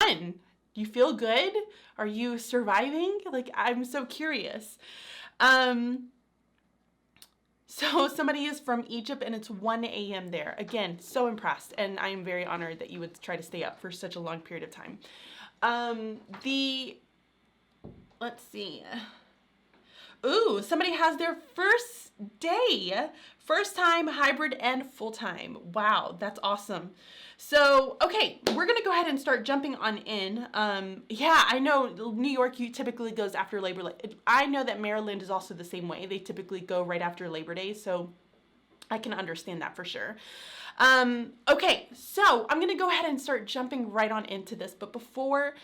fun? Do you feel good? Are you surviving? Like, I'm so curious. So somebody is from Egypt and it's 1 a.m. there. Again, so impressed. And I am very honored that you would try to stay up for such a long period of time. Let's see. Ooh, somebody has their first day, first time, hybrid, and full-time. Wow, that's awesome. So, okay, we're going to go ahead and start jumping on in. Yeah, I know New York typically goes after Labor Day. I know that Maryland is also the same way. They typically go right after Labor Day, so I can understand that for sure. Okay, so I'm going to go ahead and start jumping right on into this. But before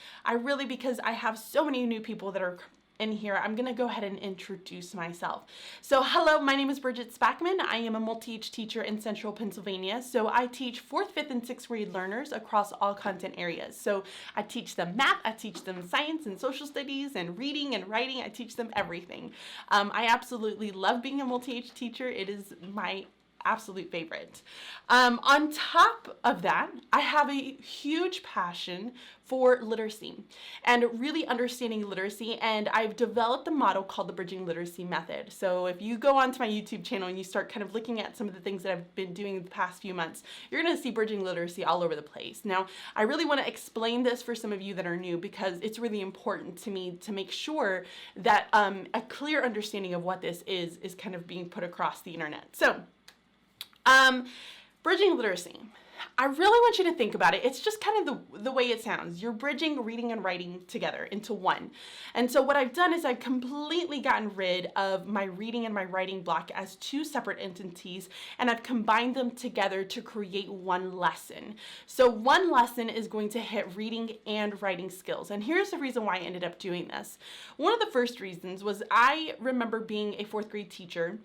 because I have so many new people that are in here, I'm going to go ahead and introduce myself. So hello, my name is Bridget Spackman. I am a multi-age teacher in Central Pennsylvania. So I teach 4th, 5th, and 6th grade learners across all content areas. So I teach them math, I teach them science and social studies and reading and writing. I teach them everything. I absolutely love being a multi-age teacher. It is my absolute favorite. On top of that, I have a huge passion for literacy and really understanding literacy, and I've developed a model called the Bridging Literacy Method. So if you go onto my YouTube channel and you start kind of looking at some of the things that I've been doing the past few months, you're going to see bridging literacy all over the place. Now, I really want to explain this for some of you that are new because it's really important to me to make sure that a clear understanding of what this is kind of being put across the internet. So, bridging literacy. I really want you to think about it. It's just kind of the way it sounds. You're bridging reading and writing together into one. And so what I've done is I've completely gotten rid of my reading and my writing block as two separate entities, and I've combined them together to create one lesson. So one lesson is going to hit reading and writing skills. And here's the reason why I ended up doing this. One of the first reasons was I remember being a 4th grade teacher.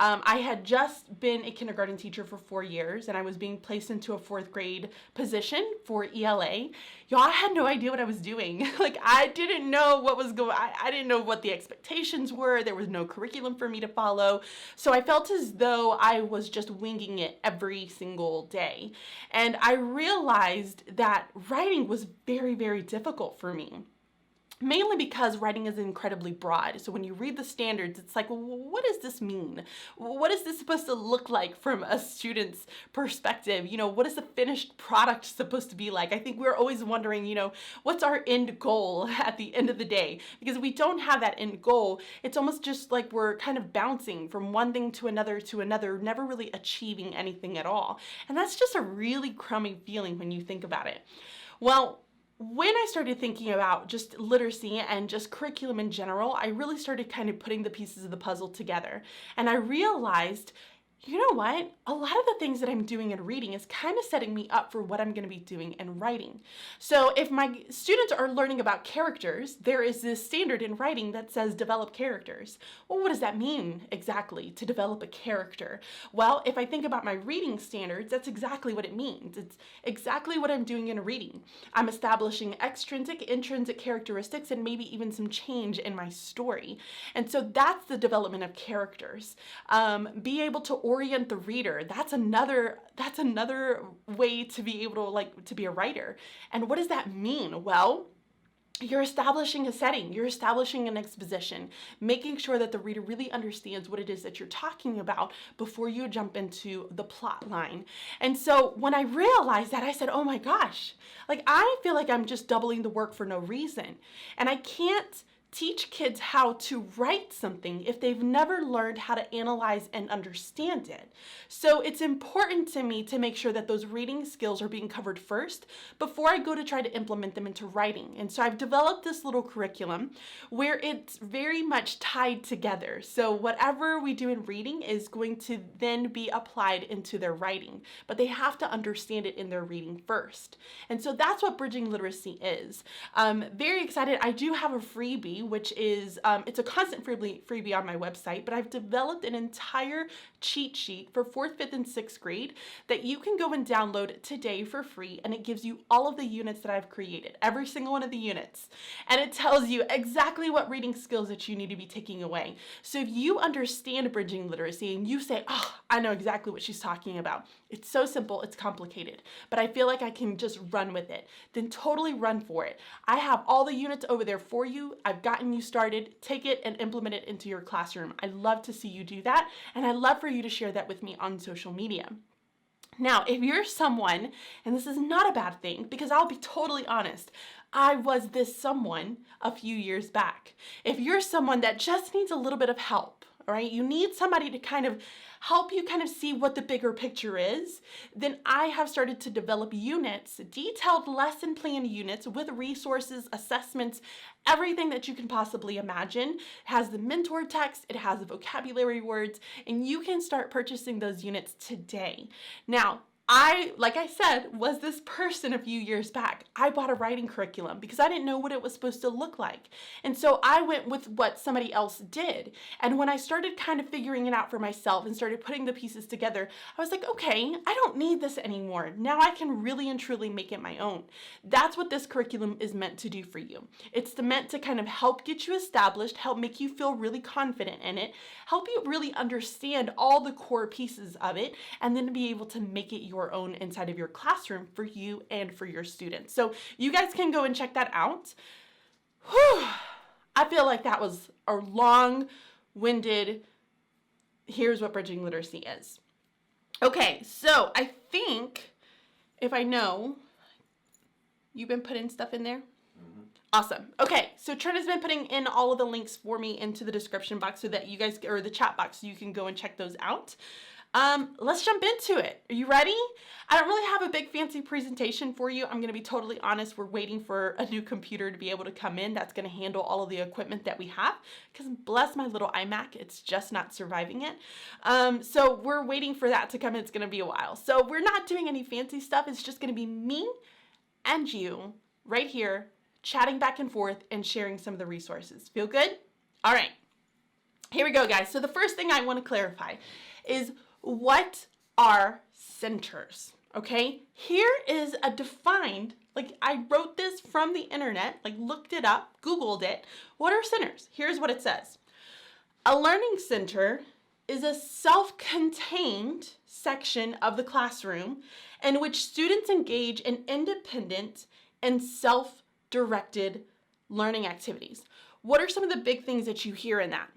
I had just been a kindergarten teacher for 4 years, and I was being placed into a 4th grade position for ELA. Y'all, I had no idea what I was doing. Like, I didn't know what was going on. I didn't know what the expectations were. There was no curriculum for me to follow. So I felt as though I was just winging it every single day. And I realized that writing was very, very difficult for me. Mainly because writing is incredibly broad. So when you read the standards, it's like, well, what does this mean? What is this supposed to look like from a student's perspective? You know, what is the finished product supposed to be like? I think we're always wondering, you know, what's our end goal at the end of the day? Because if we don't have that end goal, it's almost just like we're kind of bouncing from one thing to another, never really achieving anything at all. And that's just a really crummy feeling when you think about it. Well, when I started thinking about just literacy and just curriculum in general, I really started kind of putting the pieces of the puzzle together. And I realized, you know what? A lot of the things that I'm doing in reading is kind of setting me up for what I'm going to be doing in writing. So if my students are learning about characters, there is this standard in writing that says develop characters. Well, what does that mean exactly, to develop a character? Well, if I think about my reading standards, that's exactly what it means. It's exactly what I'm doing in reading. I'm establishing extrinsic, intrinsic characteristics, and maybe even some change in my story. And so that's the development of characters. Be able to orient the reader. That's another way to be able to be a writer. And what does that mean? Well, you're establishing a setting, you're establishing an exposition, making sure that the reader really understands what it is that you're talking about before you jump into the plot line. And so when I realized that, I said, oh my gosh, like, I feel like I'm just doubling the work for no reason. And I can't teach kids how to write something if they've never learned how to analyze and understand it. So it's important to me to make sure that those reading skills are being covered first before I go to try to implement them into writing. And so I've developed this little curriculum where it's very much tied together. So whatever we do in reading is going to then be applied into their writing, but they have to understand it in their reading first. And so that's what bridging literacy is. Very excited. I do have a freebie, which is, it's a constant freebie on my website, but I've developed an entire cheat sheet for 4th, 5th, and 6th grade that you can go and download today for free, and it gives you all of the units that I've created, every single one of the units, and it tells you exactly what reading skills that you need to be taking away. So if you understand bridging literacy and you say, oh, I know exactly what she's talking about, It's so simple, it's complicated, but I feel like I can just run with it. Then totally run for it. I have all the units over there for you. I've gotten you started. Take it and implement it into your classroom. I love to see you do that, and I love for you to share that with me on social media. Now, if you're someone, and this is not a bad thing, because I'll be totally honest, I was this someone a few years back. If you're someone that just needs a little bit of help, all right, you need somebody to kind of help you kind of see what the bigger picture is, then I have started to develop units, detailed lesson plan units with resources, assessments, everything that you can possibly imagine. It has the mentor text, it has the vocabulary words, and you can start purchasing those units today. Now, like I said, was this person a few years back. I bought a writing curriculum because I didn't know what it was supposed to look like. And so I went with what somebody else did. And when I started kind of figuring it out for myself and started putting the pieces together, I was like, okay, I don't need this anymore. Now I can really and truly make it my own. That's what this curriculum is meant to do for you. It's meant to kind of help get you established, help make you feel really confident in it, help you really understand all the core pieces of it, and then be able to make it your own inside of your classroom for you and for your students. So you guys can go and check that out. Whew. I feel like that was a long-winded, here's what bridging literacy is. Okay, so I think, if I know, you've been putting stuff in there? Awesome. Okay, so Trina's been putting in all of the links for me into the description box so that you guys, or the chat box, so you can go and check those out. Let's jump into it. Are you ready? I don't really have a big fancy presentation for you. I'm going to be totally honest. We're waiting for a new computer to be able to come in that's going to handle all of the equipment that we have, because bless my little iMac, it's just not surviving it. So we're waiting for that to come in. It's going to be a while. So we're not doing any fancy stuff. It's just going to be me and you right here chatting back and forth and sharing some of the resources. Feel good? All right. Here we go, guys. So the first thing I want to clarify is, what are centers? Okay, here is a defined, like I wrote this from the internet, like looked it up, Googled it. What are centers? Here's what it says. A learning center is a self-contained section of the classroom in which students engage in independent and self-directed learning activities. What are some of the big things that you hear in that?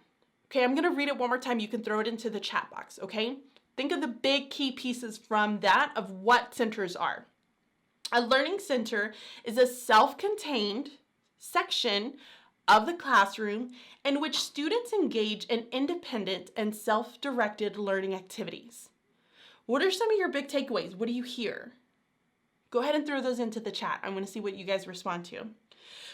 Okay, I'm going to read it one more time. You can throw it into the chat box, okay? Think of the big key pieces from that of what centers are. A learning center is a self-contained section of the classroom in which students engage in independent and self-directed learning activities. What are some of your big takeaways? What do you hear? Go ahead and throw those into the chat. I want to see what you guys respond to.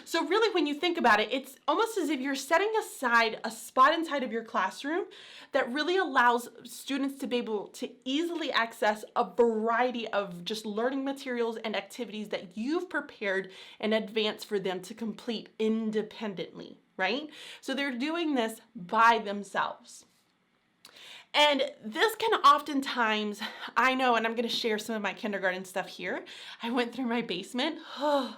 So really, when you think about it, it's almost as if you're setting aside a spot inside of your classroom that really allows students to be able to easily access a variety of just learning materials and activities that you've prepared in advance for them to complete independently, right? So they're doing this by themselves. And this can oftentimes, I know, and I'm going to share some of my kindergarten stuff here. I went through my basement. Oh,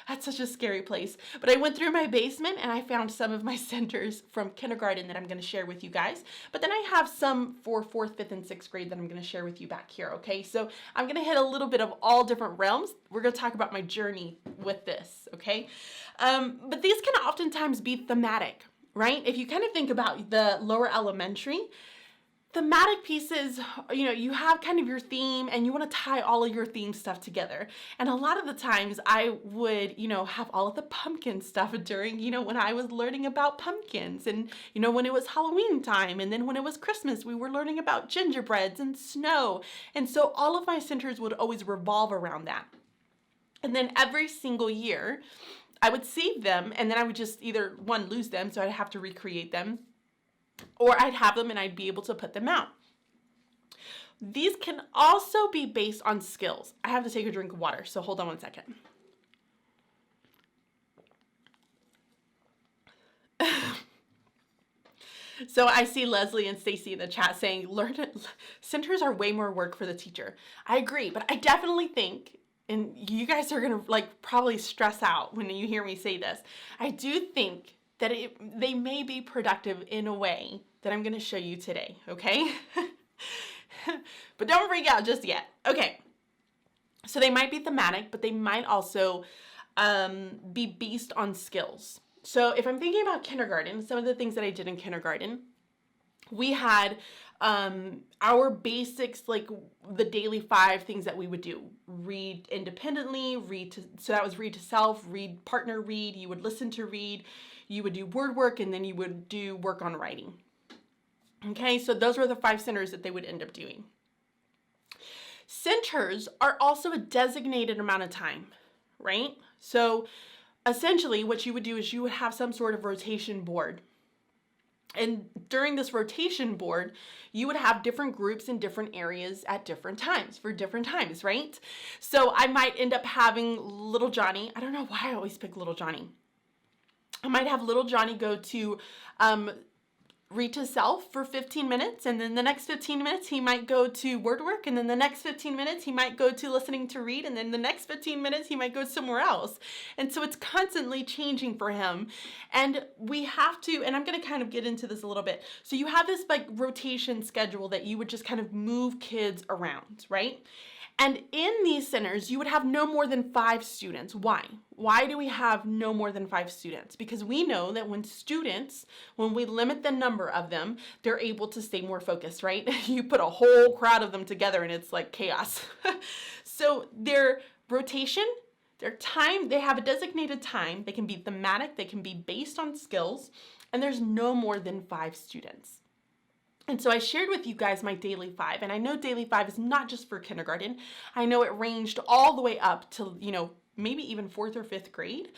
that's such a scary place. But I went through my basement and I found some of my centers from kindergarten that I'm going to share with you guys. But then I have some for 4th, 5th, and 6th grade that I'm going to share with you back here, okay? So I'm going to hit a little bit of all different realms. We're going to talk about my journey with this, okay? But these can oftentimes be thematic, right? If you kind of think about the lower elementary, thematic pieces, you know, you have kind of your theme and you want to tie all of your theme stuff together. And a lot of the times I would, you know, have all of the pumpkin stuff during, you know, when I was learning about pumpkins and, you know, when it was Halloween time. And then when it was Christmas, we were learning about gingerbreads and snow. And so all of my centers would always revolve around that. And then every single year I would save them and then I would just either one, lose them, so I'd have to recreate them, or I'd have them and I'd be able to put them out. These can also be based on skills. I have to take a drink of water, so hold on one second. So I see Leslie and Stacy in the chat saying, centers are way more work for the teacher. I agree, but I definitely think, and you guys are gonna like probably stress out when you hear me say this, I do think that they may be productive in a way that I'm going to show you today, okay? But don't freak out just yet. Okay. So they might be thematic, but they might also be based on skills. So if I'm thinking about kindergarten, some of the things that I did in kindergarten, we had our basics, like the daily 5 things that we would do. Read independently, so that was read to self, read partner read, you would listen to read, you would do word work, and then you would do work on writing. Okay, so those were the 5 centers that they would end up doing. Centers are also a designated amount of time, right? So essentially what you would do is you would have some sort of rotation board. And during this rotation board, you would have different groups in different areas at different times for different times, right? So I might end up having little Johnny. I don't know why I always pick little Johnny. I might have little Johnny go to read to self for 15 minutes, and then the next 15 minutes he might go to word work, and then the next 15 minutes he might go to listening to read, and then the next 15 minutes he might go somewhere else. And so it's constantly changing for him. And we have to, and I'm going to kind of get into this a little bit. So you have this like rotation schedule that you would just kind of move kids around, right? And in these centers, you would have no more than 5 students. Why? Why do we have no more than 5 students? Because we know that when we limit the number of them, they're able to stay more focused, right? You put a whole crowd of them together and it's like chaos. So their rotation, their time, they have a designated time. They can be thematic, they can be based on skills, and there's no more than 5 students. And so I shared with you guys my daily 5, and I know daily 5 is not just for kindergarten. I know it ranged all the way up to, maybe even 4th or 5th grade.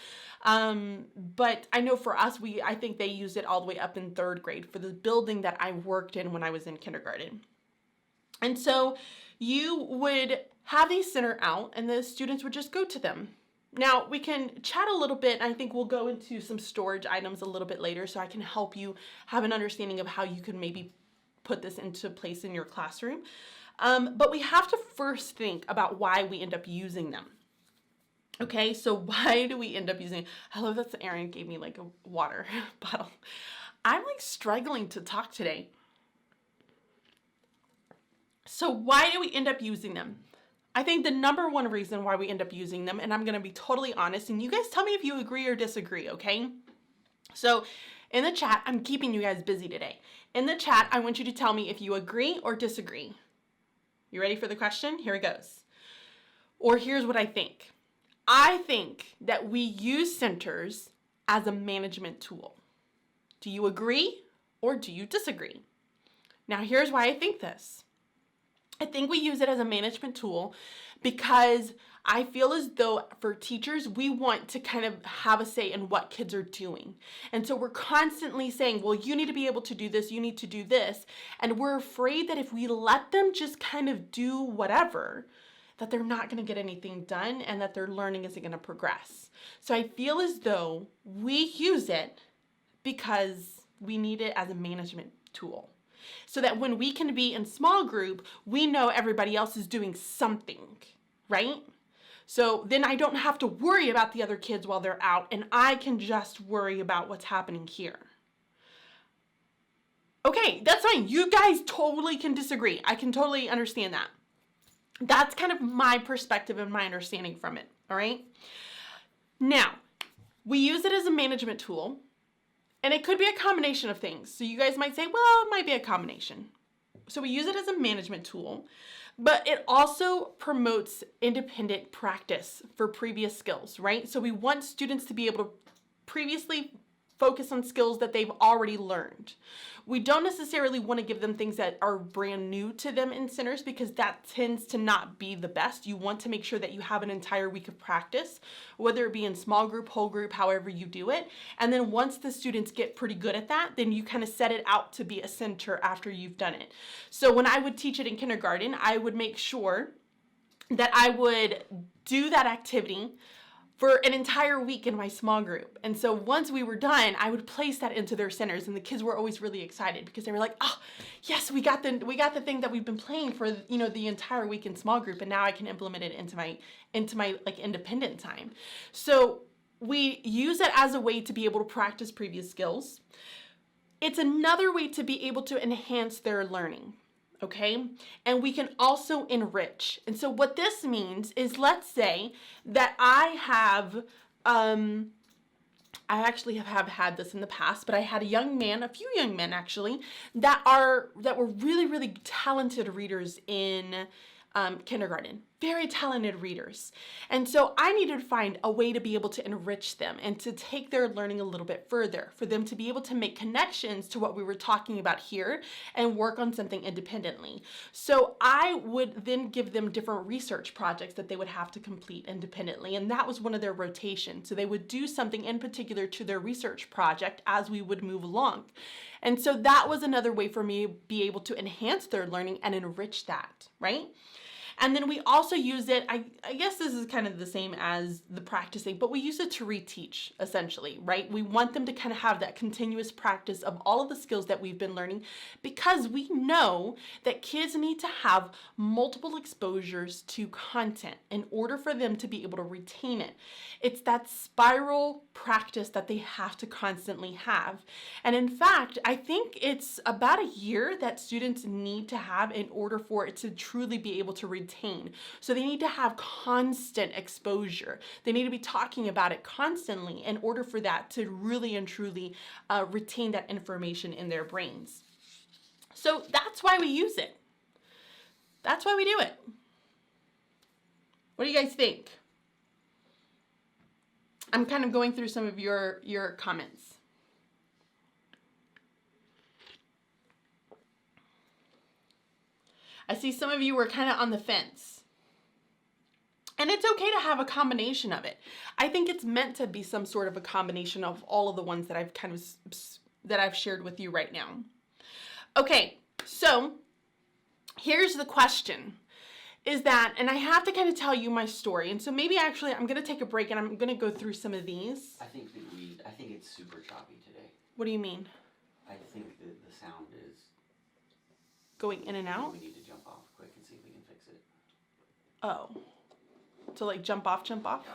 But I know for us, I think they used it all the way up in 3rd grade for the building that I worked in when I was in kindergarten. And so you would have these center out and the students would just go to them. Now we can chat a little bit. I think we'll go into some storage items a little bit later so I can help you have an understanding of how you can maybe put this into place in your classroom. But we have to first think about why we end up using them. Okay, so why do we end up using, I love that Aaron gave me like a water bottle. I'm like struggling to talk today. So why do we end up using them? I think the number one reason why we end up using them, and I'm gonna be totally honest, and you guys tell me if you agree or disagree, okay? So in the chat, I'm keeping you guys busy today. In the chat, I want you to tell me if you agree or disagree. You ready for the question? Here it goes. Or here's what I think. I think that we use centers as a management tool. Do you agree or do you disagree? Now, here's why I think this. I think we use it as a management tool because I feel as though for teachers, we want to kind of have a say in what kids are doing. And so we're constantly saying, well, you need to be able to do this, you need to do this. And we're afraid that if we let them just kind of do whatever, that they're not going to get anything done and that their learning isn't going to progress. So I feel as though we use it because we need it as a management tool. So that when we can be in small group, we know everybody else is doing something, right? So then I don't have to worry about the other kids while they're out, and I can just worry about what's happening here. Okay, that's fine. You guys totally can disagree. I can totally understand that. That's kind of my perspective and my understanding from it, all right? Now, we use it as a management tool, and it could be a combination of things. So you guys might say, well, it might be a combination. So we use it as a management tool, but it also promotes independent practice for previous skills, right? So we want students to be able to previously focus on skills that they've already learned. We don't necessarily want to give them things that are brand new to them in centers because that tends to not be the best. You want to make sure that you have an entire week of practice, whether it be in small group, whole group, however you do it. And then once the students get pretty good at that, then you kind of set it out to be a center after you've done it. So when I would teach it in kindergarten, I would make sure that I would do that activity for an entire week in my small group. And so once we were done, I would place that into their centers, and the kids were always really excited because they were like, oh, yes, we got the thing that we've been playing for, the entire week in small group, and now I can implement it into my like independent time. So we use it as a way to be able to practice previous skills. It's another way to be able to enhance their learning. okay? And we can also enrich. And so what this means is, let's say that I actually have had this in the past, but I had a few young men actually, that were really, really talented readers in kindergarten, very talented readers. And so I needed to find a way to be able to enrich them and to take their learning a little bit further, for them to be able to make connections to what we were talking about here and work on something independently. So I would then give them different research projects that they would have to complete independently. And that was one of their rotations. So they would do something in particular to their research project as we would move along. And so that was another way for me to be able to enhance their learning and enrich that, right? And then we also use it, I guess this is kind of the same as the practicing, but we use it to reteach, essentially, right? We want them to kind of have that continuous practice of all of the skills that we've been learning, because we know that kids need to have multiple exposures to content in order for them to be able to retain it. It's that spiral practice that they have to constantly have. And in fact, I think it's about a year that students need to have in order for it to truly be able to retain. So they need to have constant exposure. They need to be talking about it constantly in order for that to really and truly retain that information in their brains. So that's why we use it. That's why we do it. What do you guys think? I'm kind of going through some of your comments. I see some of you were kind of on the fence. And it's okay to have a combination of it. I think it's meant to be some sort of a combination of all of the ones that I've shared with you right now. Okay, so here's the question. Is that, and I have to kind of tell you my story. And so maybe actually I'm going to take a break and I'm going to go through some of these. I think it's super choppy today. What do you mean? I think that the sound is going in and out? We need to jump off quick and see if we can fix it. Oh. So like jump off? Yeah.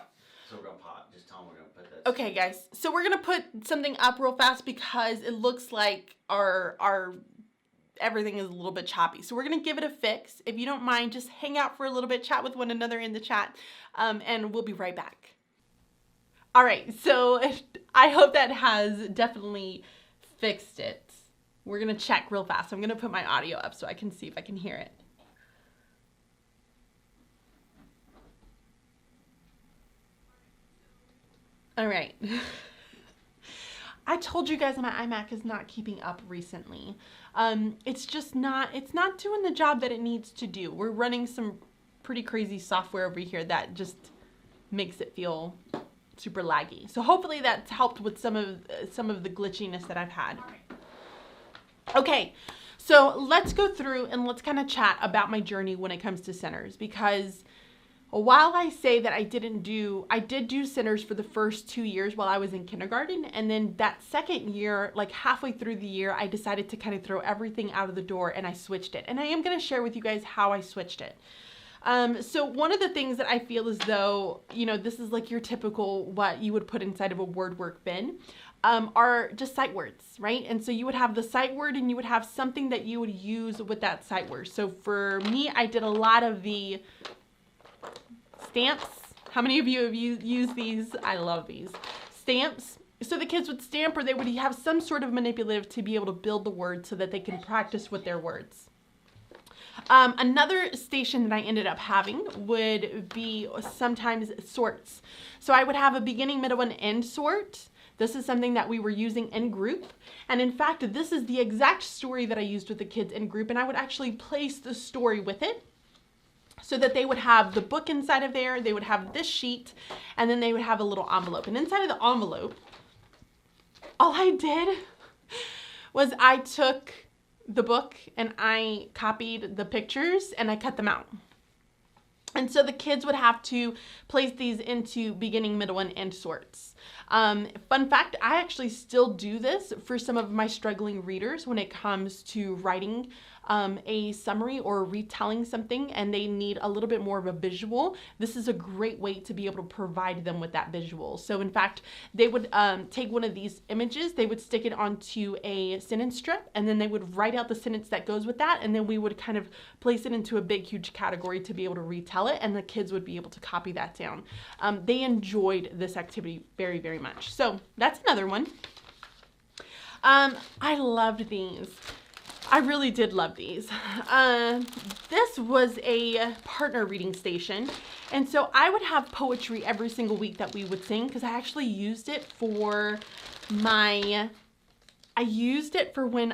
So we're going to pause. Just tell them we're going to put that. Okay, guys. So we're going to put something up real fast because it looks like our everything is a little bit choppy. So we're going to give it a fix. If you don't mind, just hang out for a little bit, chat with one another in the chat, and we'll be right back. All right. So I hope that has definitely fixed it. We're going to check real fast. I'm going to put my audio up so I can see if I can hear it. All right. I told you guys my iMac is not keeping up recently. It's not doing the job that it needs to do. We're running some pretty crazy software over here that just makes it feel super laggy. So hopefully that's helped with some of the glitchiness that I've had. Okay, so let's go through and let's kind of chat about my journey when it comes to centers, because while I say that I did do centers for the first 2 years while I was in kindergarten, and then that second year, like halfway through the year, I decided to kind of throw everything out of the door and I switched it. And I am going to share with you guys how I switched it. So one of the things that I feel as though, this is like your typical what you would put inside of a word work bin, are just sight words, right? And so you would have the sight word and you would have something that you would use with that sight word. So for me, I did a lot of the stamps. How many of you have used these? I love these. Stamps. So the kids would stamp, or they would have some sort of manipulative to be able to build the word so that they can practice with their words. Another station that I ended up having would be sometimes sorts. So I would have a beginning, middle, and end sort. This is something that we were using in group. And in fact, this is the exact story that I used with the kids in group. And I would actually place the story with it so that they would have the book inside of there. They would have this sheet, and then they would have a little envelope. And inside of the envelope, all I did was I took the book and I copied the pictures and I cut them out. And so the kids would have to place these into beginning, middle, and end sorts. Fun fact, I actually still do this for some of my struggling readers when it comes to writing a summary or retelling something and they need a little bit more of a visual, this is a great way to be able to provide them with that visual. So in fact, they would take one of these images, they would stick it onto a sentence strip, and then they would write out the sentence that goes with that, and then we would kind of place it into a big, huge category to be able to retell it, and the kids would be able to copy that down. They enjoyed this activity very, very much. So that's another one. I loved these. I really did love these. This was a partner reading station. And so I would have poetry every single week that we would sing, because I actually used it for when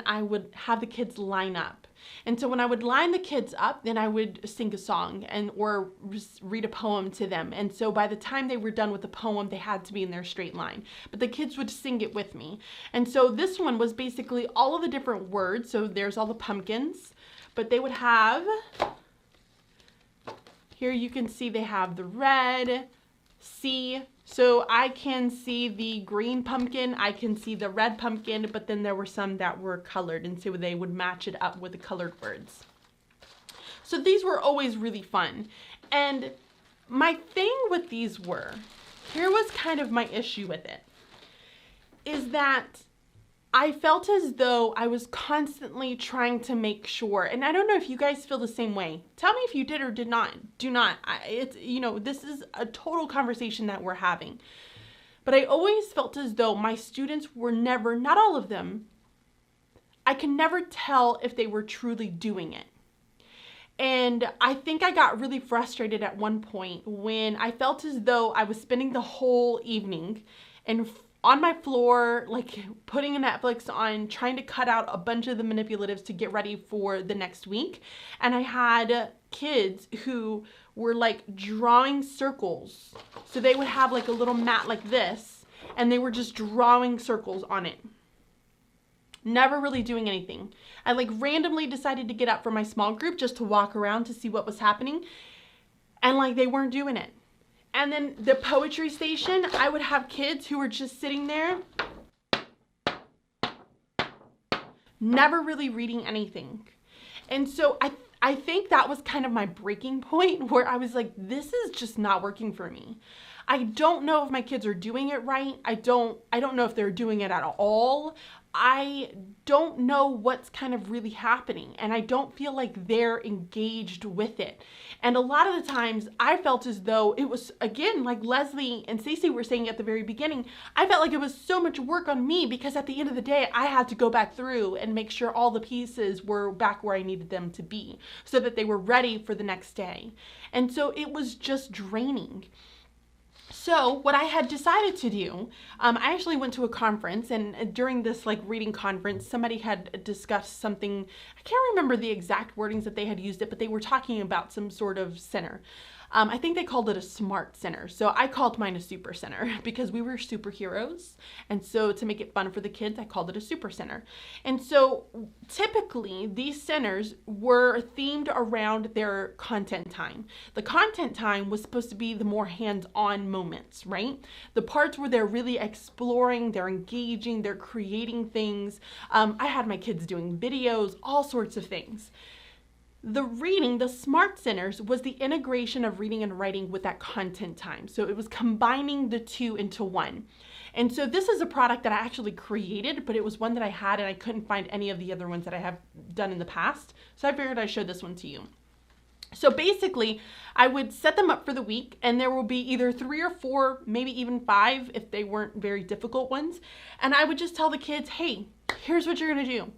I would have the kids line up. And so when I would line the kids up, then I would sing a song or read a poem to them. And so by the time they were done with the poem, they had to be in their straight line. But the kids would sing it with me. And so this one was basically all of the different words. So there's all the pumpkins. But they would have, here you can see they have the red, C. So I can see the green pumpkin, I can see the red pumpkin, but then there were some that were colored, and so they would match it up with the colored words. So these were always really fun. And my thing with these here was kind of my issue with it, is that I felt as though I was constantly trying to make sure, and I don't know if you guys feel the same way. Tell me if you did or did not. Do not. This is a total conversation that we're having. But I always felt as though my students were never, not all of them, I can never tell if they were truly doing it. And I think I got really frustrated at one point when I felt as though I was spending the whole evening on my floor, like putting a Netflix on, trying to cut out a bunch of the manipulatives to get ready for the next week. And I had kids who were like drawing circles. So they would have like a little mat like this, and they were just drawing circles on it. Never really doing anything. I like randomly decided to get up for my small group just to walk around to see what was happening. And like they weren't doing it. And then the poetry station, I would have kids who were just sitting there, never really reading anything. And so I think that was kind of my breaking point, where I was like, this is just not working for me. I don't know if my kids are doing it right. I don't know if they're doing it at all. I don't know what's kind of really happening, and I don't feel like they're engaged with it. And a lot of the times I felt as though it was, again, like Leslie and Stacey were saying at the very beginning, I felt like it was so much work on me, because at the end of the day, I had to go back through and make sure all the pieces were back where I needed them to be so that they were ready for the next day. And so it was just draining. So what I had decided to do, I actually went to a conference, and during this like reading conference, somebody had discussed something, I can't remember the exact wordings that they had used it, but they were talking about some sort of center. I think they called it a smart center. So I called mine a super center because we were superheroes. And so to make it fun for the kids, I called it a super center. And so typically these centers were themed around their content time. The content time was supposed to be the more hands-on moments, right? The parts where they're really exploring, they're engaging, they're creating things. I had my kids doing videos, all sorts of things. The smart centers was the integration of reading and writing with that content time. So it was combining the two into one. And so this is a product that I actually created, but it was one that I had and I couldn't find any of the other ones that I have done in the past. So I figured I'd show this one to you. So basically, I would set them up for the week, and there will be either 3 or 4, maybe even 5 if they weren't very difficult ones. And I would just tell the kids, hey, here's what you're gonna do.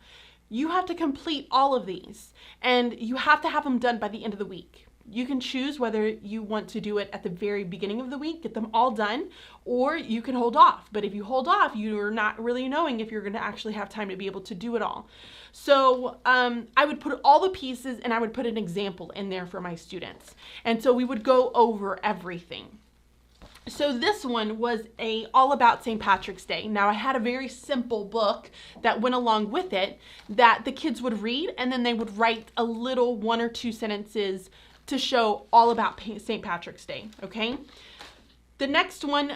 You have to complete all of these, and you have to have them done by the end of the week. You can choose whether you want to do it at the very beginning of the week, get them all done, or you can hold off. But if you hold off, you're not really knowing if you're going to actually have time to be able to do it all. So I would put all the pieces, and I would put an example in there for my students. And so we would go over everything. So this one was all about St. Patrick's Day. Now I had a very simple book that went along with it that the kids would read, and then they would write a little 1 or 2 sentences to show all about St. Patrick's Day, okay? The next one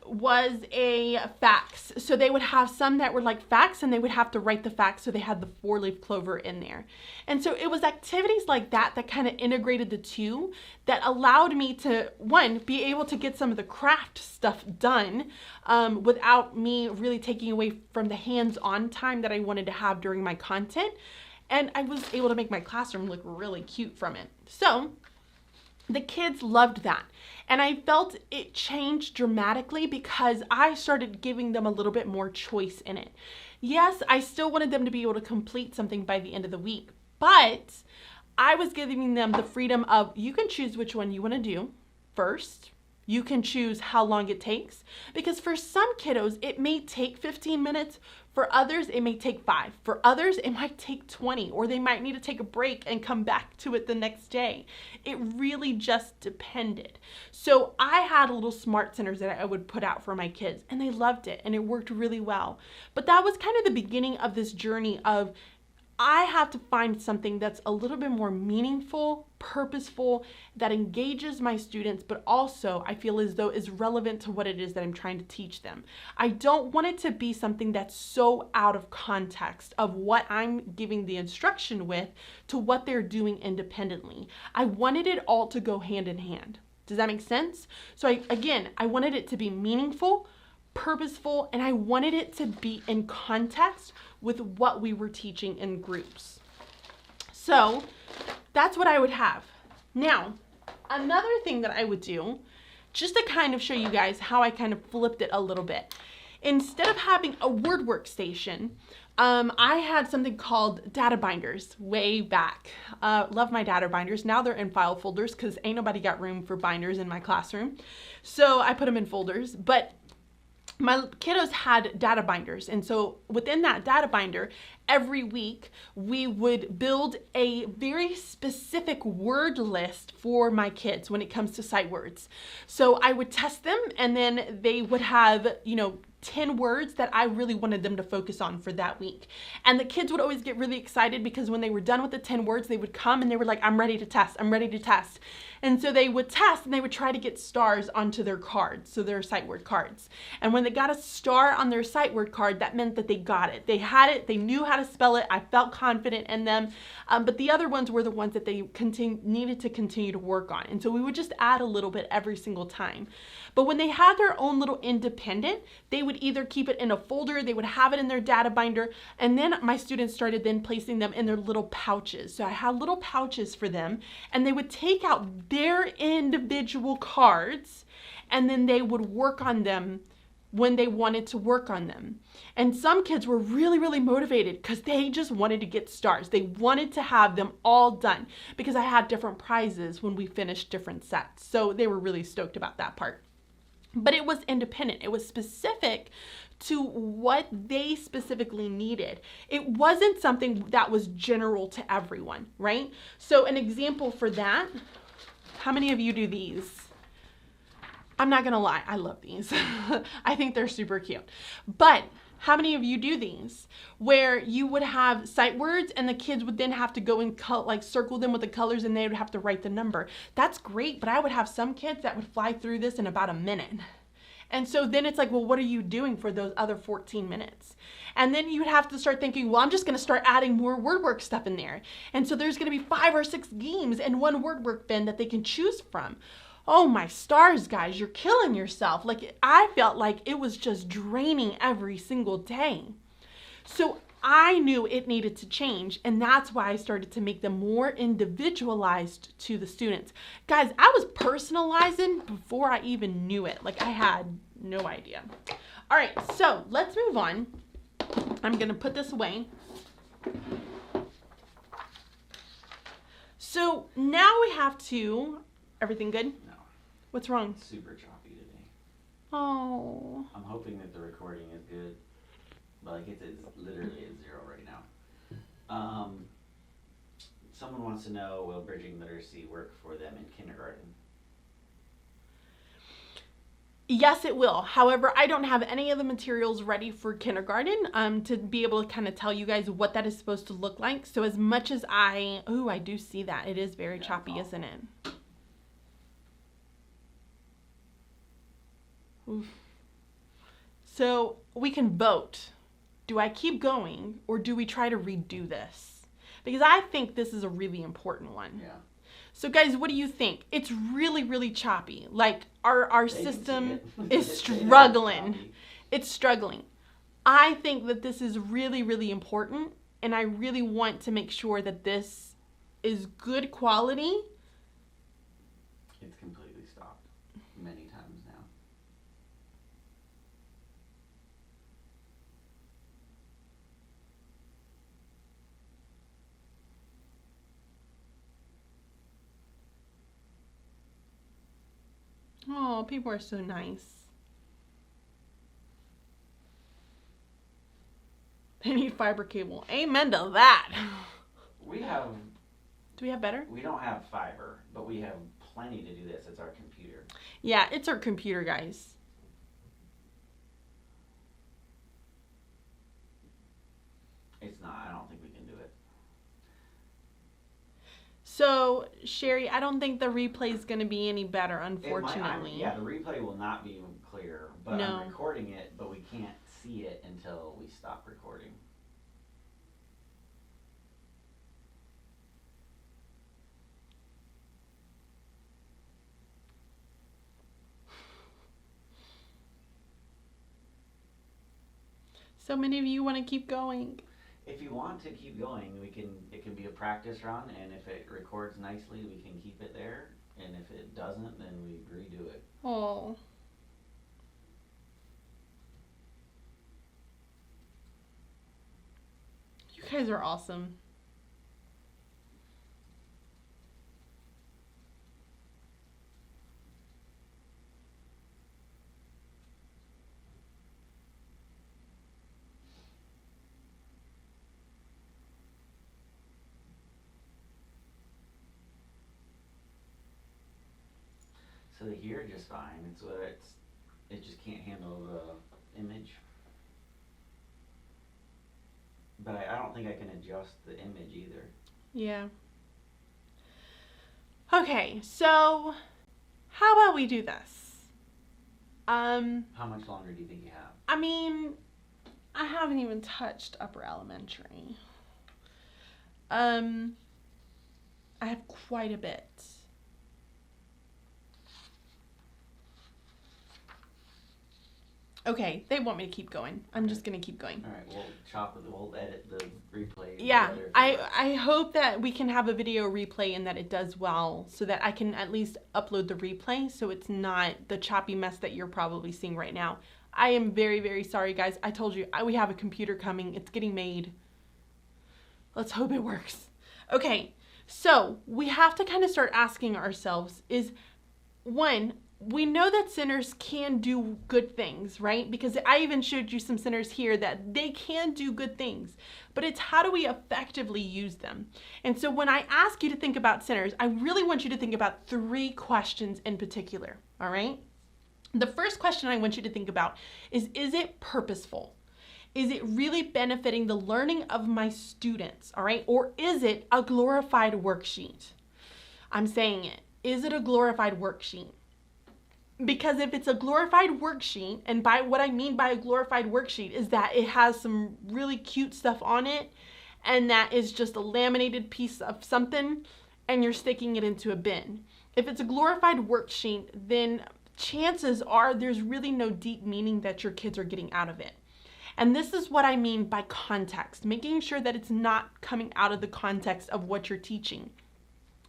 was a facts. So they would have some that were like facts, and they would have to write the facts, so they had the 4-leaf clover in there. And so it was activities like that that kind of integrated the two that allowed me to, one, be able to get some of the craft stuff done without me really taking away from the hands-on time that I wanted to have during my content. And I was able to make my classroom look really cute from it. So the kids loved that. And I felt it changed dramatically because I started giving them a little bit more choice in it. Yes, I still wanted them to be able to complete something by the end of the week, but I was giving them the freedom of, you can choose which one you want to do first. You can choose how long it takes, because for some kiddos, it may take 15 minutes. For others, it may take 5. For others, it might take 20, or they might need to take a break and come back to it the next day. It really just depended. So I had little smart centers that I would put out for my kids, and they loved it, and it worked really well. But that was kind of the beginning of this journey of, I have to find something that's a little bit more meaningful, purposeful, that engages my students, but also I feel as though is relevant to what it is that I'm trying to teach them. I don't want it to be something that's so out of context of what I'm giving the instruction with to what they're doing independently. I wanted it all to go hand in hand. Does that make sense? So I wanted it to be meaningful, purposeful, and I wanted it to be in context with what we were teaching in groups. So that's what I would have. Now, another thing that I would do, just to kind of show you guys how I kind of flipped it a little bit. Instead of having a word workstation, I had something called data binders way back. Love my data binders. Now they're in file folders because ain't nobody got room for binders in my classroom. So I put them in folders, but my kiddos had data binders. And so within that data binder, every week we would build a very specific word list for my kids when it comes to sight words. So I would test them, and then they would have, 10 words that I really wanted them to focus on for that week. And the kids would always get really excited because when they were done with the 10 words, they would come and they were like, I'm ready to test. I'm ready to test. And so they would test, and they would try to get stars onto their cards, so their sight word cards. And when they got a star on their sight word card, that meant that they got it. They had it. They knew how to spell it. I felt confident in them. But the other ones were the ones that they needed to continue to work on. And so we would just add a little bit every single time. But when they had their own little independent, they would either keep it in a folder, they would have it in their data binder, and then my students started then placing them in their little pouches. So I had little pouches for them, and they would take out their individual cards, and then they would work on them when they wanted to work on them. And some kids were really, really motivated because they just wanted to get stars. They wanted to have them all done because I had different prizes when we finished different sets. So they were really stoked about that part. But it was independent. It was specific to what they specifically needed. It wasn't something that was general to everyone, right? So an example for that, how many of you do these? I'm not gonna lie, I love these. I think they're super cute. But how many of you do these where you would have sight words and the kids would then have to go and circle them with the colors, and they would have to write the number? That's great, but I would have some kids that would fly through this in about a minute. And so then it's like, well, what are you doing for those other 14 minutes? And then you would have to start thinking, well, I'm just gonna start adding more word work stuff in there. And so there's gonna be 5 or 6 games and one word work bin that they can choose from. Oh my stars, guys, you're killing yourself. Like, I felt like it was just draining every single day. So I knew it needed to change, and that's why I started to make them more individualized to the students. Guys, I was personalizing before I even knew it. Like, I had no idea. All right, so let's move on. I'm gonna put this away. So now we have to, everything good? No. What's wrong? It's super choppy today. Oh. I'm hoping that the recording is good, but like it's literally at 0 right now. Someone wants to know, will bridging literacy work for them in kindergarten? Yes, it will. However, I don't have any of the materials ready for kindergarten to be able to kind of tell you guys what that is supposed to look like. So as much as I do see that. It is very choppy, isn't it? Oof. So we can vote. Do I keep going or do we try to redo this? Because I think this is a really important one. Yeah. So guys, what do you think? It's really, really choppy. Like our They can system see it. is They know it's struggling. choppy. It's struggling. I think that this is really, really important, and I really want to make sure that this is good quality. It's completely stopped many times now. Oh, people are so nice. They need fiber cable. Amen to that. We have, Do we have better? we don't have fiber, but we have plenty to do this. It's our computer. Yeah, it's our computer, guys. It's not, I don't think we can do it. So, Sherry, I don't think the replay is going to be any better, It might- unfortunately. yeah, the replay will not be clear, but No. I'm recording it, but we can't see it until we stop recording. So many of you want to keep going. If you want to keep going, it can be a practice run, and if it records nicely, we can keep it there, and if it doesn't, then we redo it. Oh. You guys are awesome. So here just fine, it just can't handle the image. But I don't think I can adjust the image either. Yeah. Okay, so how about we do this? How much longer do you think you have? I mean, I haven't even touched upper elementary. I have quite a bit. Okay, they want me to keep going. I'm just gonna keep going. All right, we'll edit the replay. Yeah, together if it works. I hope that we can have a video replay and that it does well so that I can at least upload the replay so it's not the choppy mess that you're probably seeing right now. I am very, very sorry, guys. I told you, we have a computer coming. It's getting made. Let's hope it works. Okay, so we have to kind of start asking ourselves is, one, we know that sinners can do good things, right? Because I even showed you some sinners here that they can do good things, but it's how do we effectively use them? And so when I ask you to think about sinners, I really want you to think about 3 questions in particular, all right? The first question I want you to think about is it purposeful? Is it really benefiting the learning of my students, all right? Or is it a glorified worksheet? I'm saying it. Is it a glorified worksheet? Because if it's a glorified worksheet, and by what I mean by a glorified worksheet is that it has some really cute stuff on it, and that is just a laminated piece of something, and you're sticking it into a bin. If it's a glorified worksheet, then chances are there's really no deep meaning that your kids are getting out of it. And this is what I mean by context, making sure that it's not coming out of the context of what you're teaching.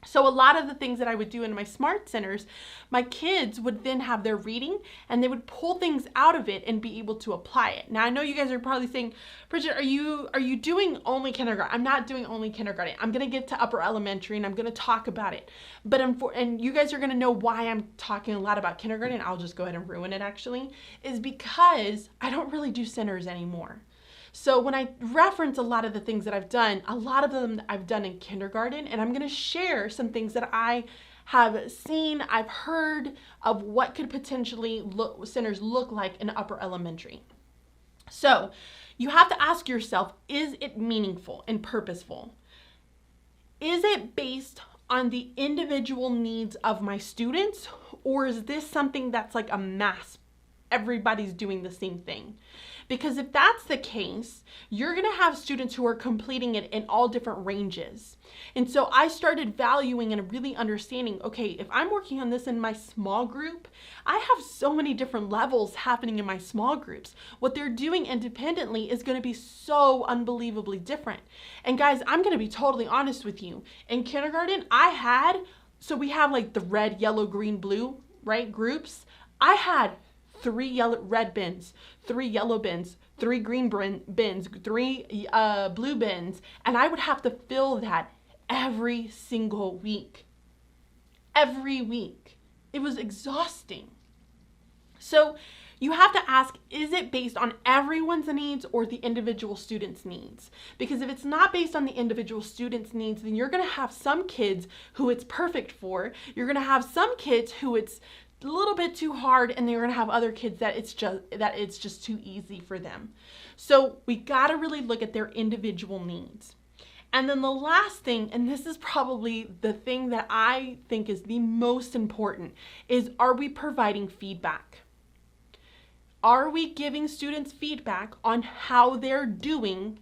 So a lot of the things that I would do in my smart centers, my kids would then have their reading and they would pull things out of it and be able to apply it. Now I know you guys are probably saying, Bridget, are you doing only kindergarten? I'm not doing only kindergarten. I'm going to get to upper elementary and I'm going to talk about it. But and you guys are going to know why I'm talking a lot about kindergarten. I'll just go ahead and ruin it actually, is because I don't really do centers anymore. So when I reference a lot of the things that I've done, a lot of them I've done in kindergarten, and I'm going to share some things that I have seen, I've heard of what could potentially centers look like in upper elementary. So you have to ask yourself, is it meaningful and purposeful? Is it based on the individual needs of my students, or is this something that's like a mass everybody's doing the same thing. Because if that's the case, you're going to have students who are completing it in all different ranges. And so I started valuing and really understanding, okay, if I'm working on this in my small group, I have so many different levels happening in my small groups. What they're doing independently is going to be so unbelievably different. And guys, I'm going to be totally honest with you. In kindergarten, so we have like the red, yellow, green, blue, right, groups. I had 3 red bins, 3 yellow bins, 3 green bins, 3 blue bins, and I would have to fill that every single week. Every week. It was exhausting. So you have to ask, is it based on everyone's needs or the individual student's needs? Because if it's not based on the individual student's needs, then you're going to have some kids who it's perfect for. You're going to have some kids who it's a little bit too hard, and then you're going to have other kids that it's just too easy for them. So we got to really look at their individual needs. And then the last thing, and this is probably the thing that I think is the most important, is, are we providing feedback? Are we giving students feedback on how they're doing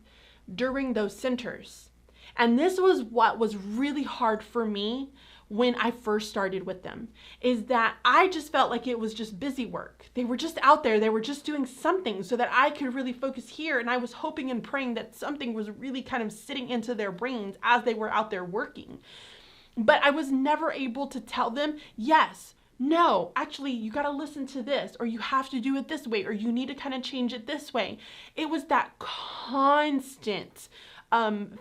during those centers? And this was what was really hard for me when I first started with them, is that I just felt like it was just busy work. They were just out there, they were just doing something so that I could really focus here, and I was hoping and praying that something was really kind of sitting into their brains as they were out there working. But I was never able to tell them, yes, no, actually, you got to listen to this, or you have to do it this way, or you need to kind of change it this way. It was that constant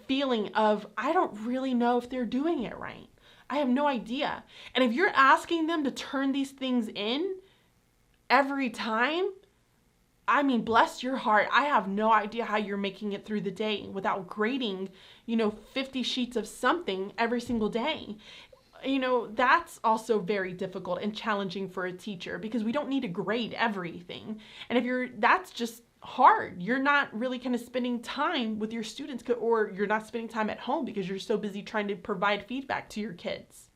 feeling of, I don't really know if they're doing it right. I have no idea. And if you're asking them to turn these things in every time, I mean, bless your heart. I have no idea how you're making it through the day without grading, 50 sheets of something every single day. That's also very difficult and challenging for a teacher, because we don't need to grade everything. And that's just hard. You're not really kind of spending time with your students, or you're not spending time at home because you're so busy trying to provide feedback to your kids.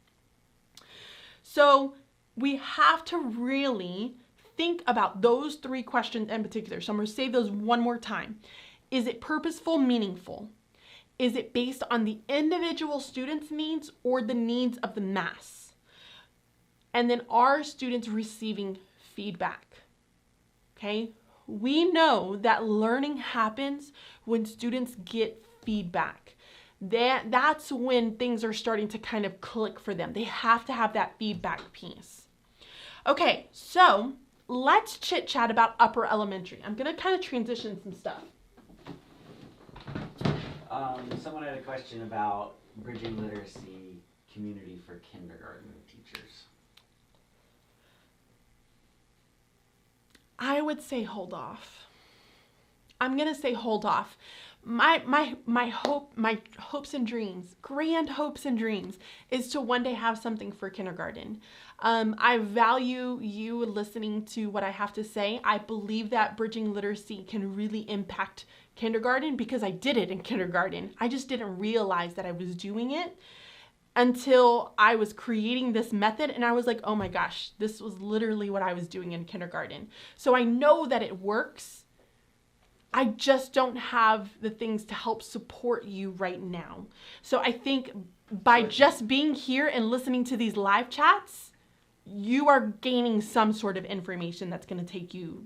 So we have to really think about those 3 questions in particular. So I'm going to say those one more time. Is it purposeful, meaningful? Is it based on the individual student's needs or the needs of the mass? And then, are students receiving feedback? Okay? We know that learning happens when students get feedback. That's when things are starting to kind of click for them. They have to have that feedback piece. Okay, so let's chit chat about upper elementary. I'm going to kind of transition some stuff. Someone had a question about bridging literacy community for kindergarten teachers. I would say hold off. I'm going to say hold off. My hopes and dreams, grand hopes and dreams, is to one day have something for kindergarten. I value you listening to what I have to say. I believe that bridging literacy can really impact kindergarten, because I did it in kindergarten. I just didn't realize that I was doing it until I was creating this method, and I was like, oh my gosh, this was literally what I was doing in kindergarten. So I know that it works. I just don't have the things to help support you right now. So I think by just being here and listening to these live chats, you are gaining some sort of information that's going to take you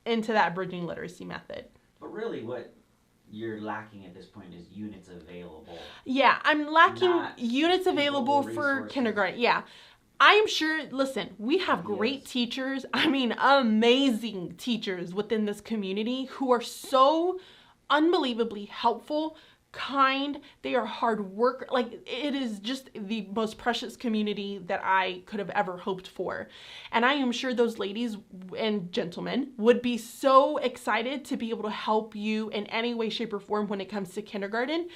into that bridging literacy method. But really what you're lacking at this point is units available. Yeah, I'm lacking units available for kindergarten. Yeah. I am sure, listen, we have great teachers, amazing teachers within this community who are so unbelievably helpful, kind, they are hard work. Like, it is just the most precious community that I could have ever hoped for. And I am sure those ladies and gentlemen would be so excited to be able to help you in any way, shape, or form when it comes to kindergarten.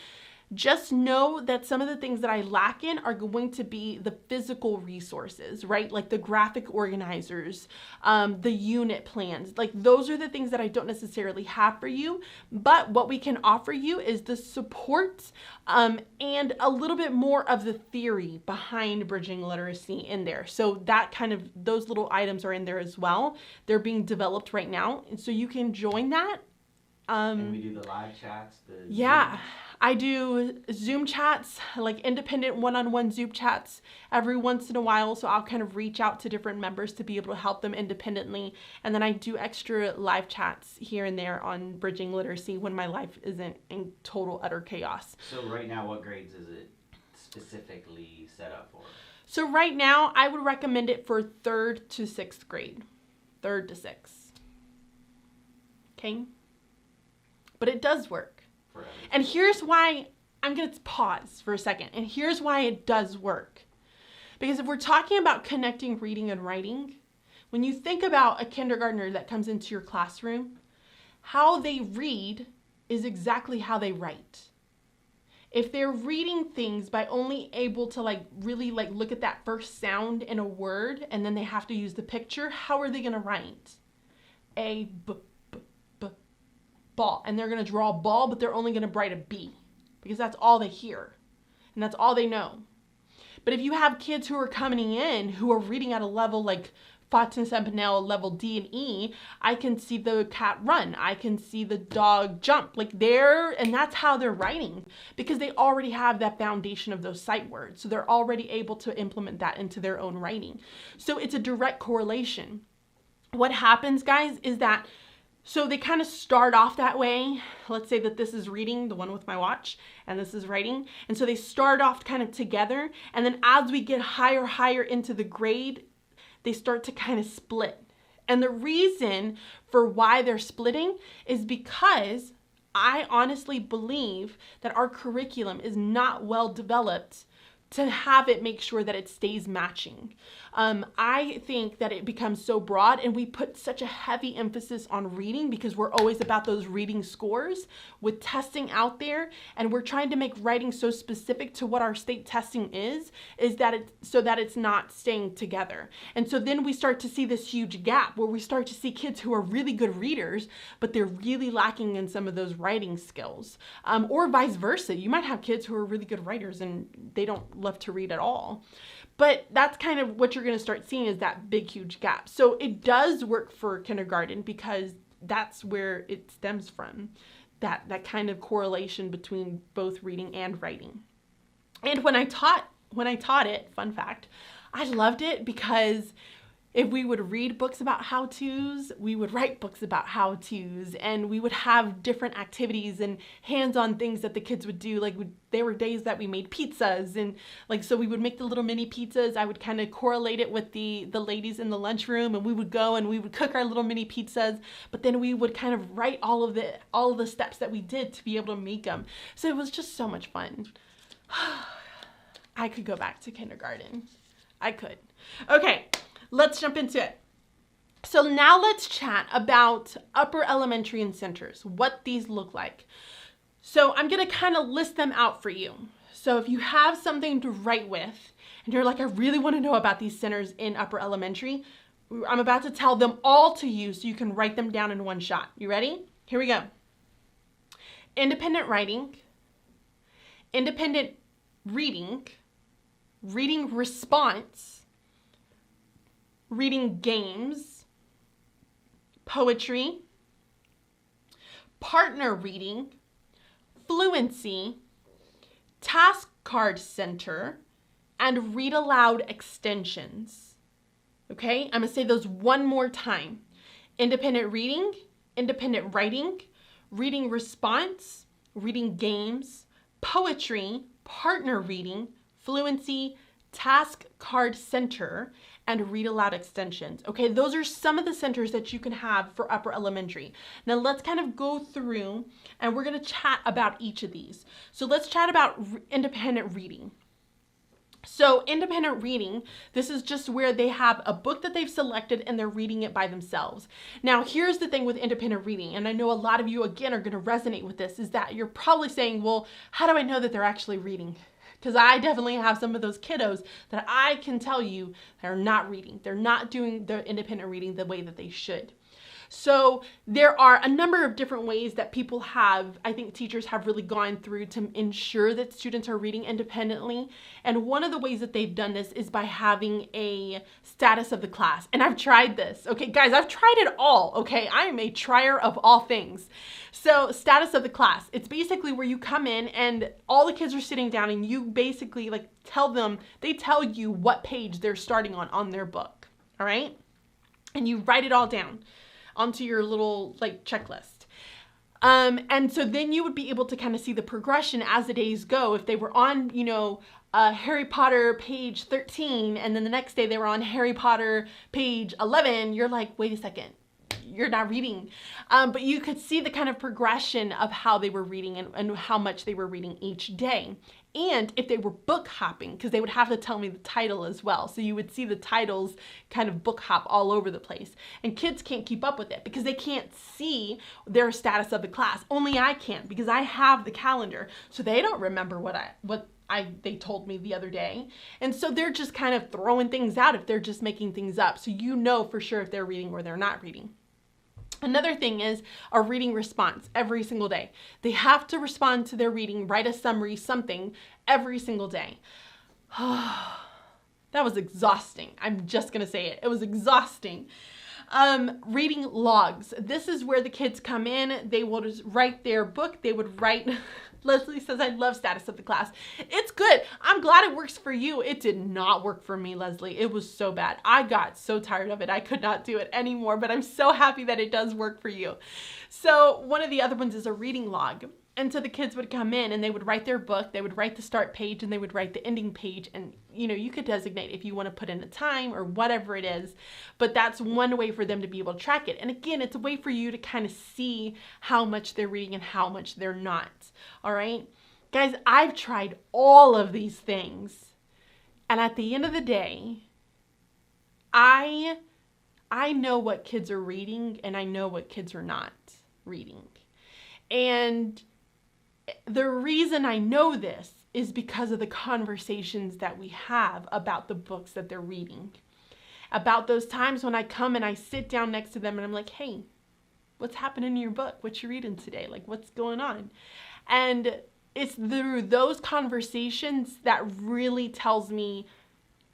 just know that some of the things that I lack in are going to be the physical resources, right? Like the graphic organizers, the unit plans. Like those are the things that I don't necessarily have for you, but what we can offer you is the support and a little bit more of the theory behind bridging literacy in there. So that kind of, those little items are in there as well. They're being developed right now. And so you can join that. And we do the live chats. Yeah, I do Zoom chats, like independent one-on-one Zoom chats every once in a while. So I'll kind of reach out to different members to be able to help them independently. And then I do extra live chats here and there on bridging literacy when my life isn't in total utter chaos. So right now, what grades is it specifically set up for? So right now, I would recommend it for 3rd to 6th grade. 3rd to 6th. Okay? But it does work. And here's why, I'm going to pause for a second. And here's why it does work. Because if we're talking about connecting reading and writing, when you think about a kindergartner that comes into your classroom, how they read is exactly how they write. If they're reading things by only able to really look at that first sound in a word and then they have to use the picture, how are they going to write? Ball, and they're going to draw a ball, but they're only going to write a B because that's all they hear and that's all they know. But if you have kids who are coming in who are reading at a level like Fatin Sempanel level D and E, I can see the cat run, I can see the dog jump, and that's how they're writing because they already have that foundation of those sight words. So they're already able to implement that into their own writing. So it's a direct correlation. What happens, guys, is that so they kind of start off that way. Let's say that this is reading, the one with my watch, and this is writing. And so they start off kind of together. And then as we get higher into the grade, they start to kind of split. And the reason for why they're splitting is because I honestly believe that our curriculum is not well developed to have it make sure that it stays matching. I think that it becomes so broad and we put such a heavy emphasis on reading because we're always about those reading scores with testing out there, and we're trying to make writing so specific to what our state testing is that it's not staying together. And so then we start to see this huge gap where we start to see kids who are really good readers, but they're really lacking in some of those writing skills. Or vice versa. You might have kids who are really good writers and they don't love to read at all. But that's kind of what you're going to start seeing is that big, huge gap. So it does work for kindergarten because that's where it stems from, that kind of correlation between both reading and writing. And when I taught it, fun fact, I loved it because if we would read books about how-tos, we would write books about how-tos, and we would have different activities and hands-on things that the kids would do. There were days that we made pizzas, and so we would make the little mini pizzas. I would kind of correlate it with the ladies in the lunchroom, and we would go and we would cook our little mini pizzas, but then we would kind of write all of the steps that we did to be able to make them. So it was just so much fun. I could go back to kindergarten. I could. Okay. Let's jump into it. So now let's chat about upper elementary and centers, what these look like. So I'm going to kind of list them out for you. So if you have something to write with and you're like, I really want to know about these centers in upper elementary, I'm about to tell them all to you so you can write them down in one shot. You ready? Here we go. Independent writing, independent reading, reading response, reading games, poetry, partner reading, fluency, task card center, and read aloud extensions. Okay, I'm gonna say those one more time. Independent reading, independent writing, reading response, reading games, poetry, partner reading, fluency, task card center, and read aloud extensions. Okay, those are some of the centers that you can have for upper elementary. Now let's kind of go through and we're gonna chat about each of these. So let's chat about independent reading. So independent reading, this is just where they have a book that they've selected and they're reading it by themselves. Now, here's the thing with independent reading, and I know a lot of you, again, are going to resonate with this, is that you're probably saying, well, how do I know that they're actually reading? Because I definitely have some of those kiddos that I can tell you they're not reading. They're not doing their independent reading the way that they should. So there are a number of different ways that people have, I think teachers have really gone through to ensure that students are reading independently. And one of the ways that they've done this is by having a status of the class. And I've tried this. Okay, guys, I've tried it all. Okay, I am a trier of all things. So status of the class, it's basically where you come in and all the kids are sitting down and you basically like they tell you what page they're starting on their book. All right. And you write it all down onto your little like checklist. And so then you would be able to kind of see the progression as the days go. If they were on, Harry Potter page 13, and then the next day they were on Harry Potter page 11, you're like, wait a second, you're not reading. But you could see the kind of progression of how they were reading and how much they were reading each day. And if they were book hopping, because they would have to tell me the title as well. So you would see the titles kind of book hop all over the place. And kids can't keep up with it because they can't see their status of the class. Only I can, because I have the calendar. So they don't remember what they told me the other day. And so they're just kind of throwing things out if they're just making things up. So you know for sure if they're reading or they're not reading. Another thing is a reading response every single day. They have to respond to their reading, write a summary, something every single day. That was exhausting. I'm just going to say it. It was exhausting. Reading logs. This is where the kids come in. They will just write their book. They would write... Leslie says, I love status of the class. It's good. I'm glad it works for you. It did not work for me, Leslie. It was so bad. I got so tired of it. I could not do it anymore, but I'm so happy that it does work for you. So one of the other ones is a reading log. And so the kids would come in and they would write their book, they would write the start page and they would write the ending page. And, you could designate if you want to put in a time or whatever it is, but that's one way for them to be able to track it. And again, it's a way for you to kind of see how much they're reading and how much they're not. All right, guys, I've tried all of these things. And at the end of the day, I know what kids are reading and I know what kids are not reading. And the reason I know this is because of the conversations that we have about the books that they're reading. About those times when I come and I sit down next to them and I'm like, hey, what's happening in your book? What you reading today? Like, what's going on? And it's through those conversations that really tells me,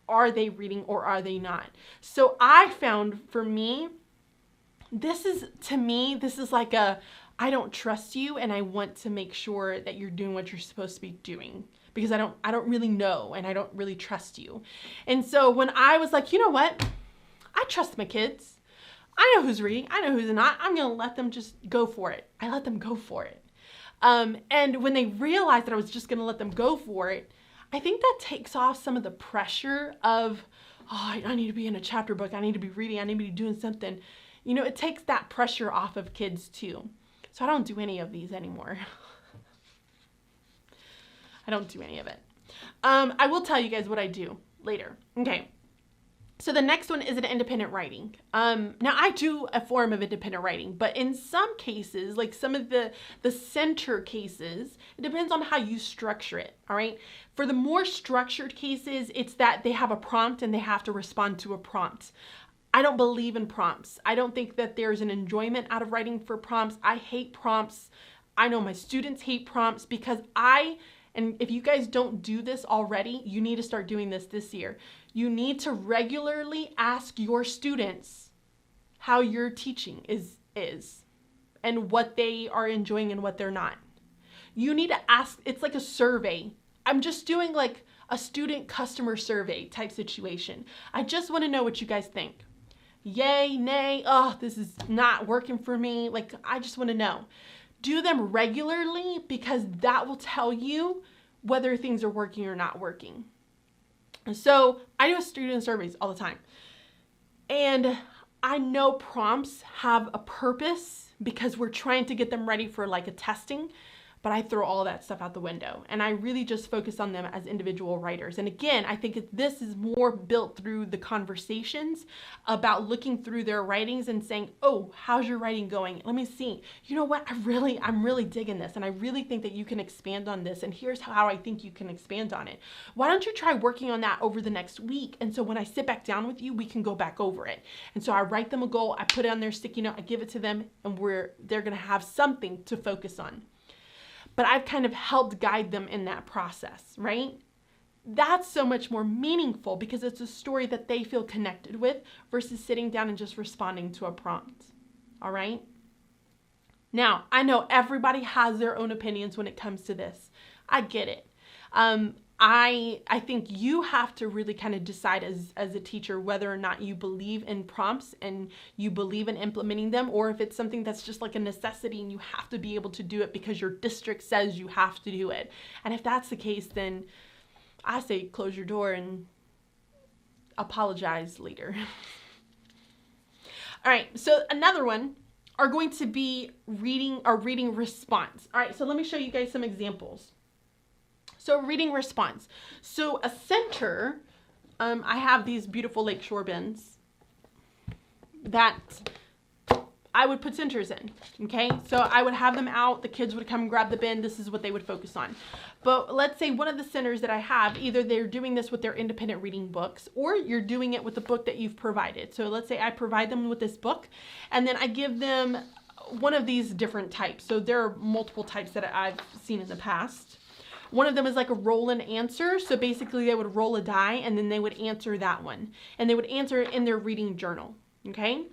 are they reading or are they not? So I found for me, this is like I don't trust you and I want to make sure that you're doing what you're supposed to be doing because I don't really know and I don't really trust you. And so when I was like, you know what? I trust my kids. I know who's reading. I know who's not. I'm going to let them just go for it. I let them go for it. And when they realized that I was just going to let them go for it, I think that takes off some of the pressure of, oh, I need to be in a chapter book. I need to be reading. I need to be doing something. It takes that pressure off of kids too. So I don't do any of these anymore. I don't do any of it. I will tell you guys what I do later. Okay. So the next one is an independent writing. Now I do a form of independent writing, but in some cases, like some of the center cases, it depends on how you structure it. All right. For the more structured cases, it's that they have a prompt and they have to respond to a prompt. I don't believe in prompts. I don't think that there's an enjoyment out of writing for prompts. I hate prompts. I know my students hate prompts because and if you guys don't do this already, you need to start doing this year. You need to regularly ask your students how your teaching is and what they are enjoying and what they're not. You need to ask, it's like a survey. I'm just doing like a student customer survey type situation. I just want to know what you guys think. Yay, nay, oh, this is not working for me. Like, I just want to know. Do them regularly because that will tell you whether things are working or not working. So I do student surveys all the time. And I know prompts have a purpose because we're trying to get them ready for like a testing. but I throw all that stuff out the window and I really just focus on them as individual writers. And again, I think this is more built through the conversations about looking through their writings and saying, oh, how's your writing going? Let me see. You know what? I'm really digging this, and I really think that you can expand on this, and here's how I think you can expand on it. Why don't you try working on that over the next week? And so when I sit back down with you, we can go back over it. And so I write them a goal, I put it on their sticky note, I give it to them, and they're going to have something to focus on. But I've kind of helped guide them in that process, right? That's so much more meaningful because it's a story that they feel connected with versus sitting down and just responding to a prompt. All right? Now, I know everybody has their own opinions when it comes to this. I get it. I think you have to really kind of decide as a teacher whether or not you believe in prompts and you believe in implementing them, or if it's something that's just like a necessity and you have to be able to do it because your district says you have to do it. And if that's the case, then I say close your door and apologize later. All right, so another one are going to be reading response. All right, so let me show you guys some examples. So reading response. So a center, I have these beautiful lakeshore bins that I would put centers in, okay? So I would have them out, the kids would come and grab the bin, this is what they would focus on. But let's say one of the centers that I have, either they're doing this with their independent reading books, or you're doing it with the book that you've provided. So let's say I provide them with this book, and then I give them one of these different types. So there are multiple types that I've seen in the past. One of them is like a roll and answer. So basically they would roll a die and then they would answer that one. And they would answer it in their reading journal, okay?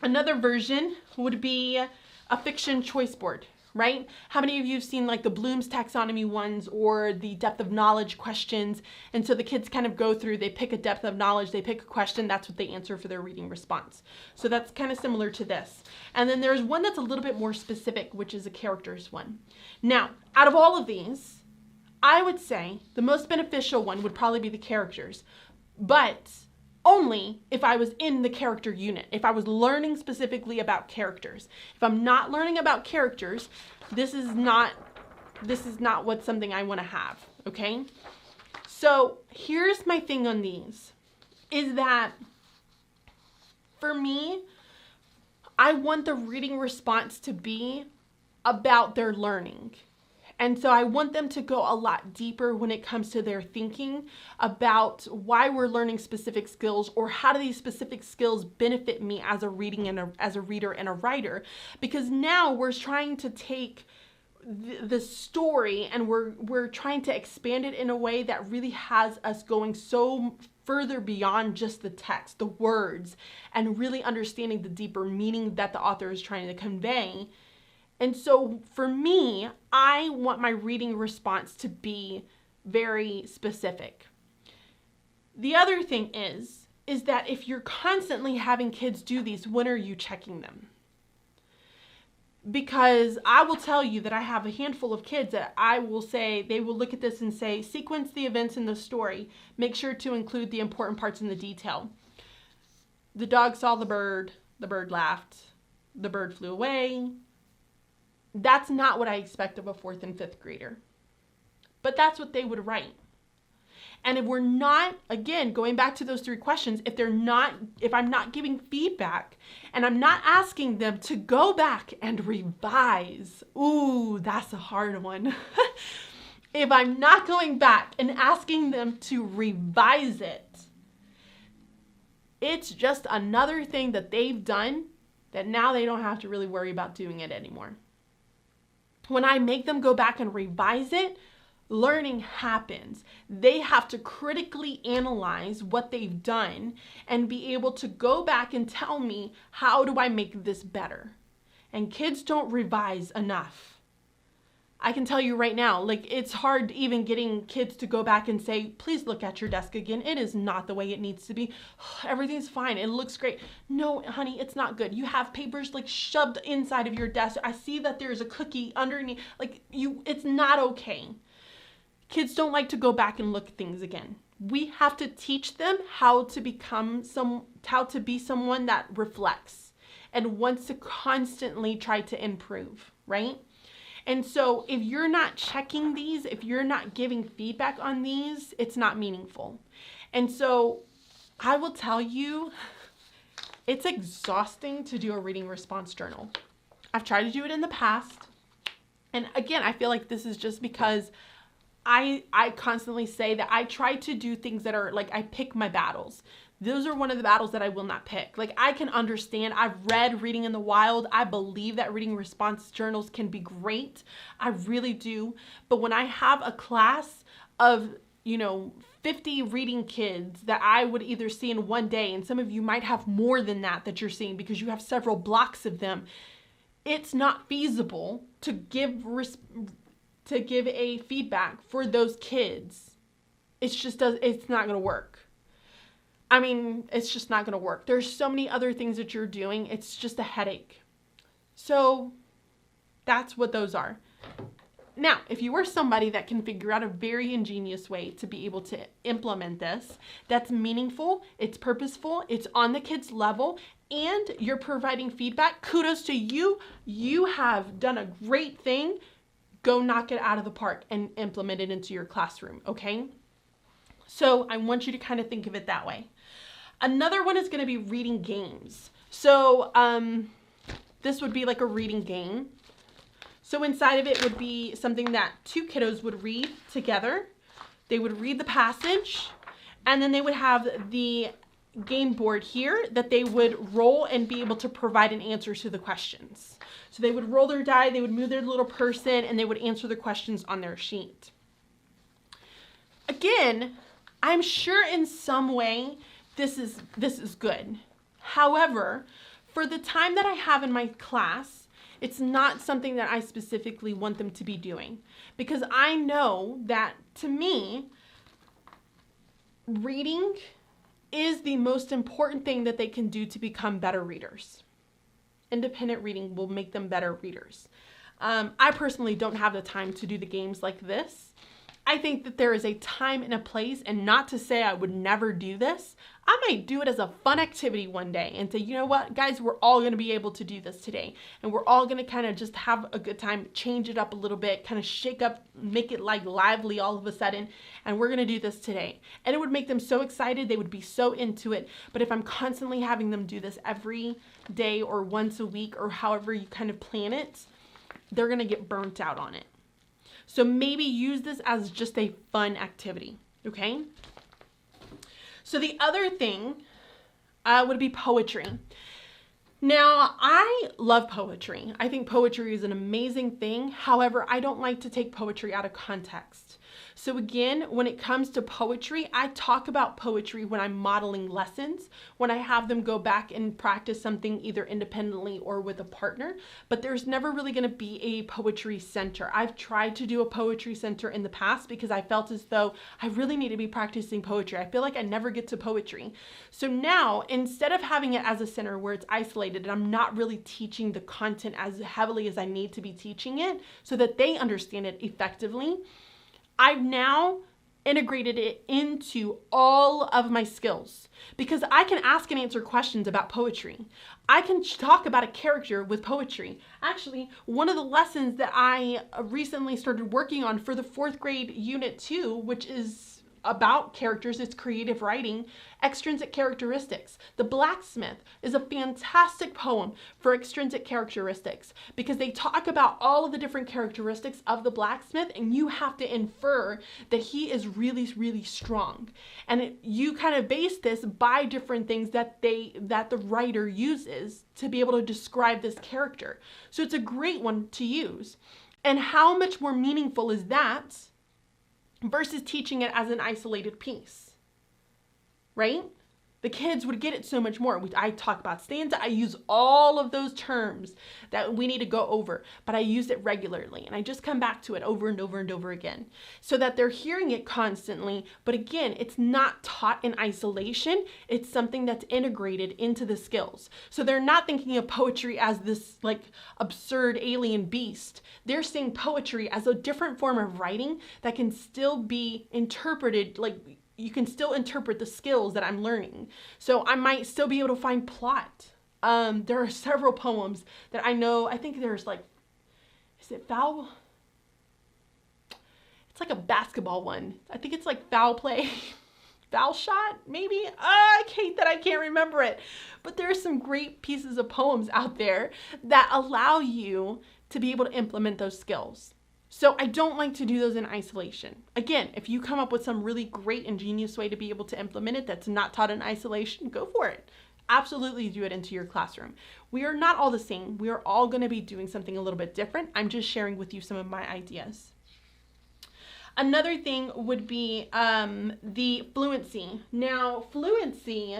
Another version would be a fiction choice board, right? How many of you have seen like the Bloom's taxonomy ones or the depth of knowledge questions? And so the kids kind of go through, they pick a depth of knowledge, they pick a question, that's what they answer for their reading response. So that's kind of similar to this. And then there's one that's a little bit more specific, which is a characters one. Now, out of all of these, I would say the most beneficial one would probably be the characters, but only if I was in the character unit, if I was learning specifically about characters. If I'm not learning about characters, this is not what's something I want to have, okay? So here's my thing on these, is that for me, I want the reading response to be about their learning. And so I want them to go a lot deeper when it comes to their thinking about why we're learning specific skills, or how do these specific skills benefit me as a reader and a writer. Because now we're trying to take the story and we're trying to expand it in a way that really has us going so further beyond just the text, the words, and really understanding the deeper meaning that the author is trying to convey. And so for me, I want my reading response to be very specific. The other thing is that if you're constantly having kids do these, when are you checking them? Because I will tell you that I have a handful of kids that I will say, they will look at this and say, sequence the events in the story. Make sure to include the important parts in the detail. The dog saw the bird laughed, the bird flew away. That's not what I expect of a 4th and 5th grader. But that's what they would write. And if we're not, again, going back to those 3 questions, if I'm not giving feedback and I'm not asking them to go back and revise, ooh, that's a hard one. If I'm not going back and asking them to revise it, it's just another thing that they've done that now they don't have to really worry about doing it anymore. When I make them go back and revise it, learning happens. They have to critically analyze what they've done and be able to go back and tell me, how do I make this better? And kids don't revise enough. I can tell you right now, like, it's hard even getting kids to go back and say, please look at your desk again. It is not the way it needs to be. Everything's fine. It looks great. No, honey, it's not good. You have papers like shoved inside of your desk. I see that there's a cookie underneath. Like, it's not okay. Kids don't like to go back and look at things again. We have to teach them how to be someone that reflects and wants to constantly try to improve, right? And so if you're not checking these, if you're not giving feedback on these, it's not meaningful. And so I will tell you, it's exhausting to do a reading response journal. I've tried to do it in the past. And again, I feel like this is just because I constantly say that I try to do things that are like, I pick my battles. Those are one of the battles that I will not pick. Like, I can understand, I've read Reading in the Wild. I believe that reading response journals can be great. I really do. But when I have a class of, 50 reading kids that I would either see in one day, and some of you might have more than that you're seeing because you have several blocks of them, it's not feasible to give a feedback for those kids. It's not going to work. I mean, it's just not going to work. There's so many other things that you're doing. It's just a headache. So that's what those are. Now, if you are somebody that can figure out a very ingenious way to be able to implement this, that's meaningful, it's purposeful, it's on the kids' level, and you're providing feedback, kudos to you. You have done a great thing. Go knock it out of the park and implement it into your classroom, okay? So I want you to kind of think of it that way. Another one is going to be reading games. So this would be like a reading game. So inside of it would be something that two kiddos would read together. They would read the passage, and then they would have the game board here that they would roll and be able to provide an answer to the questions. So they would roll their die, they would move their little person, and they would answer the questions on their sheet. Again, I'm sure in some way this is good. However, for the time that I have in my class, it's not something that I specifically want them to be doing, because I know that, to me, reading is the most important thing that they can do to become better readers. Independent reading will make them better readers. I personally don't have the time to do the games like this. I think that there is a time and a place, and not to say I would never do this. I might do it as a fun activity one day and say, you know what, guys, we're all going to be able to do this today. And we're all going to kind of just have a good time, change it up a little bit, kind of shake up, make it like lively all of a sudden. And we're going to do this today. And it would make them so excited. They would be so into it. But if I'm constantly having them do this every day or once a week or however you kind of plan it, they're going to get burnt out on it. So maybe use this as just a fun activity, okay? So the other thing would be poetry. Now, I love poetry. I think poetry is an amazing thing. However, I don't like to take poetry out of context. So again, when it comes to poetry, I talk about poetry when I'm modeling lessons, when I have them go back and practice something either independently or with a partner, but there's never really going to be a poetry center. I've tried to do a poetry center in the past because I felt as though I really need to be practicing poetry. I feel like I never get to poetry. So now, instead of having it as a center where it's isolated and I'm not really teaching the content as heavily as I need to be teaching it so that they understand it effectively, I've now integrated it into all of my skills because I can ask and answer questions about poetry. I can talk about a character with poetry. Actually, one of the lessons that I recently started working on for the 4th grade Unit 2, which is about characters, it's creative writing, extrinsic characteristics. The Blacksmith is a fantastic poem for extrinsic characteristics because they talk about all of the different characteristics of the blacksmith, and you have to infer that he is really, really strong. And you kind of base this by different things that the writer uses to be able to describe this character. So it's a great one to use. And how much more meaningful is that versus teaching it as an isolated piece, right? The kids would get it so much more. I talk about stanza. I use all of those terms that we need to go over, but I use it regularly. And I just come back to it over and over and over again so that they're hearing it constantly. But again, it's not taught in isolation. It's something that's integrated into the skills. So they're not thinking of poetry as this like absurd alien beast. They're seeing poetry as a different form of writing that can still be interpreted, like you can still interpret the skills that I'm learning. So I might still be able to find plot. There are several poems that I know, I think there's like is it foul? It's like a basketball one. I think it's like foul play. Foul shot, maybe? I hate that I can't remember it. But there are some great pieces of poems out there that allow you to be able to implement those skills. So I don't like to do those in isolation. Again, if you come up with some really great ingenious way to be able to implement it that's not taught in isolation, go for it. Absolutely do it into your classroom. We are not all the same. We are all going to be doing something a little bit different. I'm just sharing with you some of my ideas. Another thing would be the fluency. Now, fluency,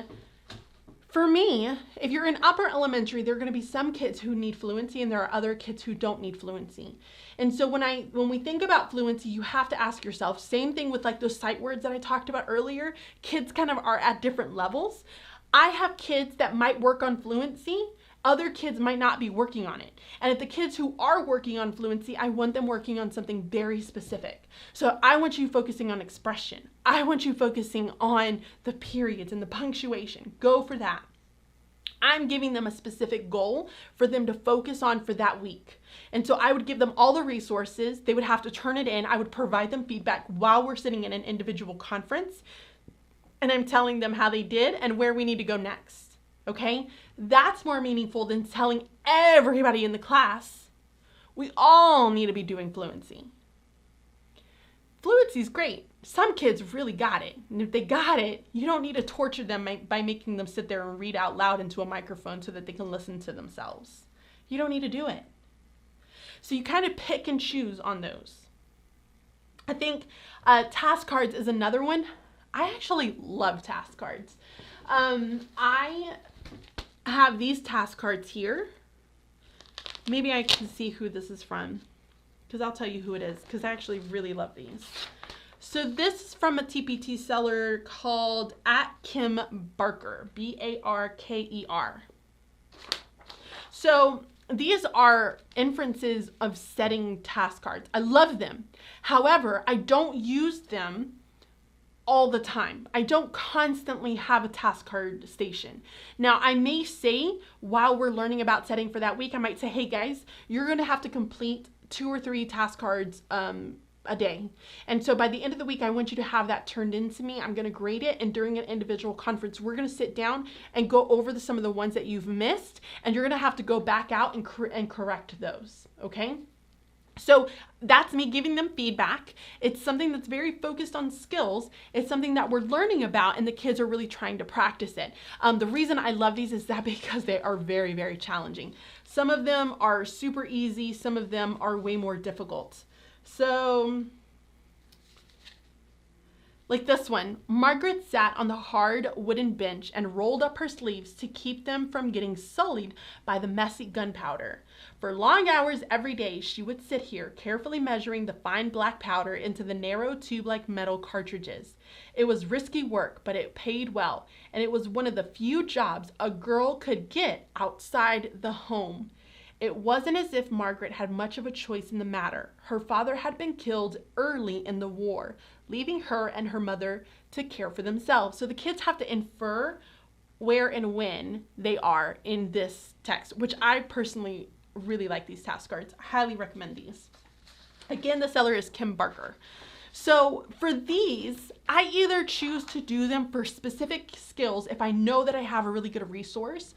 for me, if you're in upper elementary, there are going to be some kids who need fluency and there are other kids who don't need fluency. And so when we think about fluency, you have to ask yourself, same thing with like those sight words that I talked about earlier, kids kind of are at different levels. I have kids that might work on fluency. Other kids might not be working on it. And if the kids who are working on fluency, I want them working on something very specific. So I want you focusing on expression. I want you focusing on the periods and the punctuation. Go for that. I'm giving them a specific goal for them to focus on for that week. And so I would give them all the resources. They would have to turn it in. I would provide them feedback while we're sitting in an individual conference. And I'm telling them how they did and where we need to go next. Okay? That's more meaningful than telling everybody in the class. We all need to be doing fluency. Fluency is great. Some kids really got it. And if they got it, you don't need to torture them by making them sit there and read out loud into a microphone so that they can listen to themselves. You don't need to do it. So you kind of pick and choose on those. I think task cards is another one. I actually love task cards. I have these task cards here. Maybe I can see who this is from, because I'll tell you who it is, because I actually really love these. So this is from a TPT seller called Kim Barker, Barker. So these are inferences of setting task cards. I love them. However, I don't use them all the time. I don't constantly have a task card station. Now, I may say while we're learning about setting for that week, I might say, hey guys, you're going to have to complete 2 or 3 task cards a day. And so by the end of the week, I want you to have that turned in to me. I'm going to grade it. And during an individual conference, we're going to sit down and go over some of the ones that you've missed. And you're going to have to go back out and correct those. Okay? So that's me giving them feedback. It's something that's very focused on skills. It's something that we're learning about and the kids are really trying to practice it. The reason I love these is that because they are very, very challenging. Some of them are super easy. Some of them are way more difficult. So like this one, Margaret sat on the hard wooden bench and rolled up her sleeves to keep them from getting sullied by the messy gunpowder. For long hours every day, she would sit here, carefully measuring the fine black powder into the narrow tube-like metal cartridges. It was risky work, but it paid well, and it was one of the few jobs a girl could get outside the home. It wasn't as if Margaret had much of a choice in the matter. Her father had been killed early in the war, leaving her and her mother to care for themselves. So the kids have to infer where and when they are in this text, which I personally really like these task cards. I highly recommend these. Again, the seller is Kim Barker. So for these, I either choose to do them for specific skills if I know that I have a really good resource,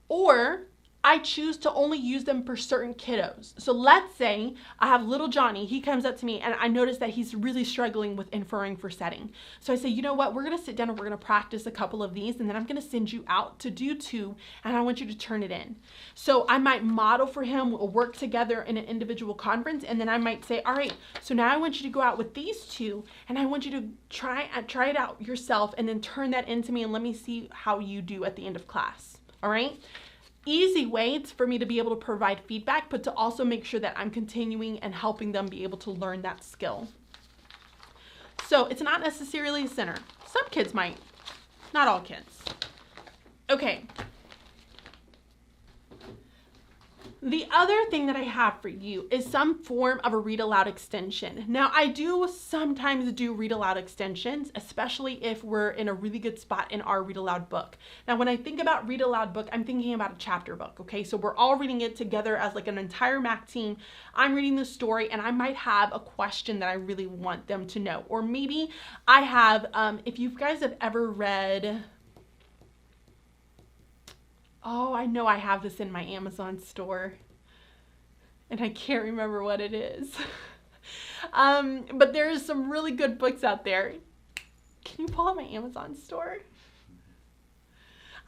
or I choose to only use them for certain kiddos. So let's say I have little Johnny, he comes up to me and I notice that he's really struggling with inferring for setting. So I say, you know what, we're gonna sit down and we're gonna practice a couple of these and then I'm gonna send you out to do 2 and I want you to turn it in. So I might model for him, we'll work together in an individual conference and then I might say, all right, so now I want you to go out with these 2 and I want you to try it out yourself and then turn that into me and let me see how you do at the end of class, all right? Easy way for me to be able to provide feedback, but to also make sure that I'm continuing and helping them be able to learn that skill. So it's not necessarily a center. Some kids might, not all kids. Okay. The other thing that I have for you is some form of a read aloud extension. Now, I do sometimes do read aloud extensions, especially if we're in a really good spot in our read aloud book. Now, when I think about read aloud book, I'm thinking about a chapter book, okay? So we're all reading it together as like an entire MAC team. I'm reading the story and I might have a question that I really want them to know. Or maybe I have, if you guys have ever read... Oh, I know I have this in my Amazon store and I can't remember what it is. But there's some really good books out there. Can you pull up my Amazon store?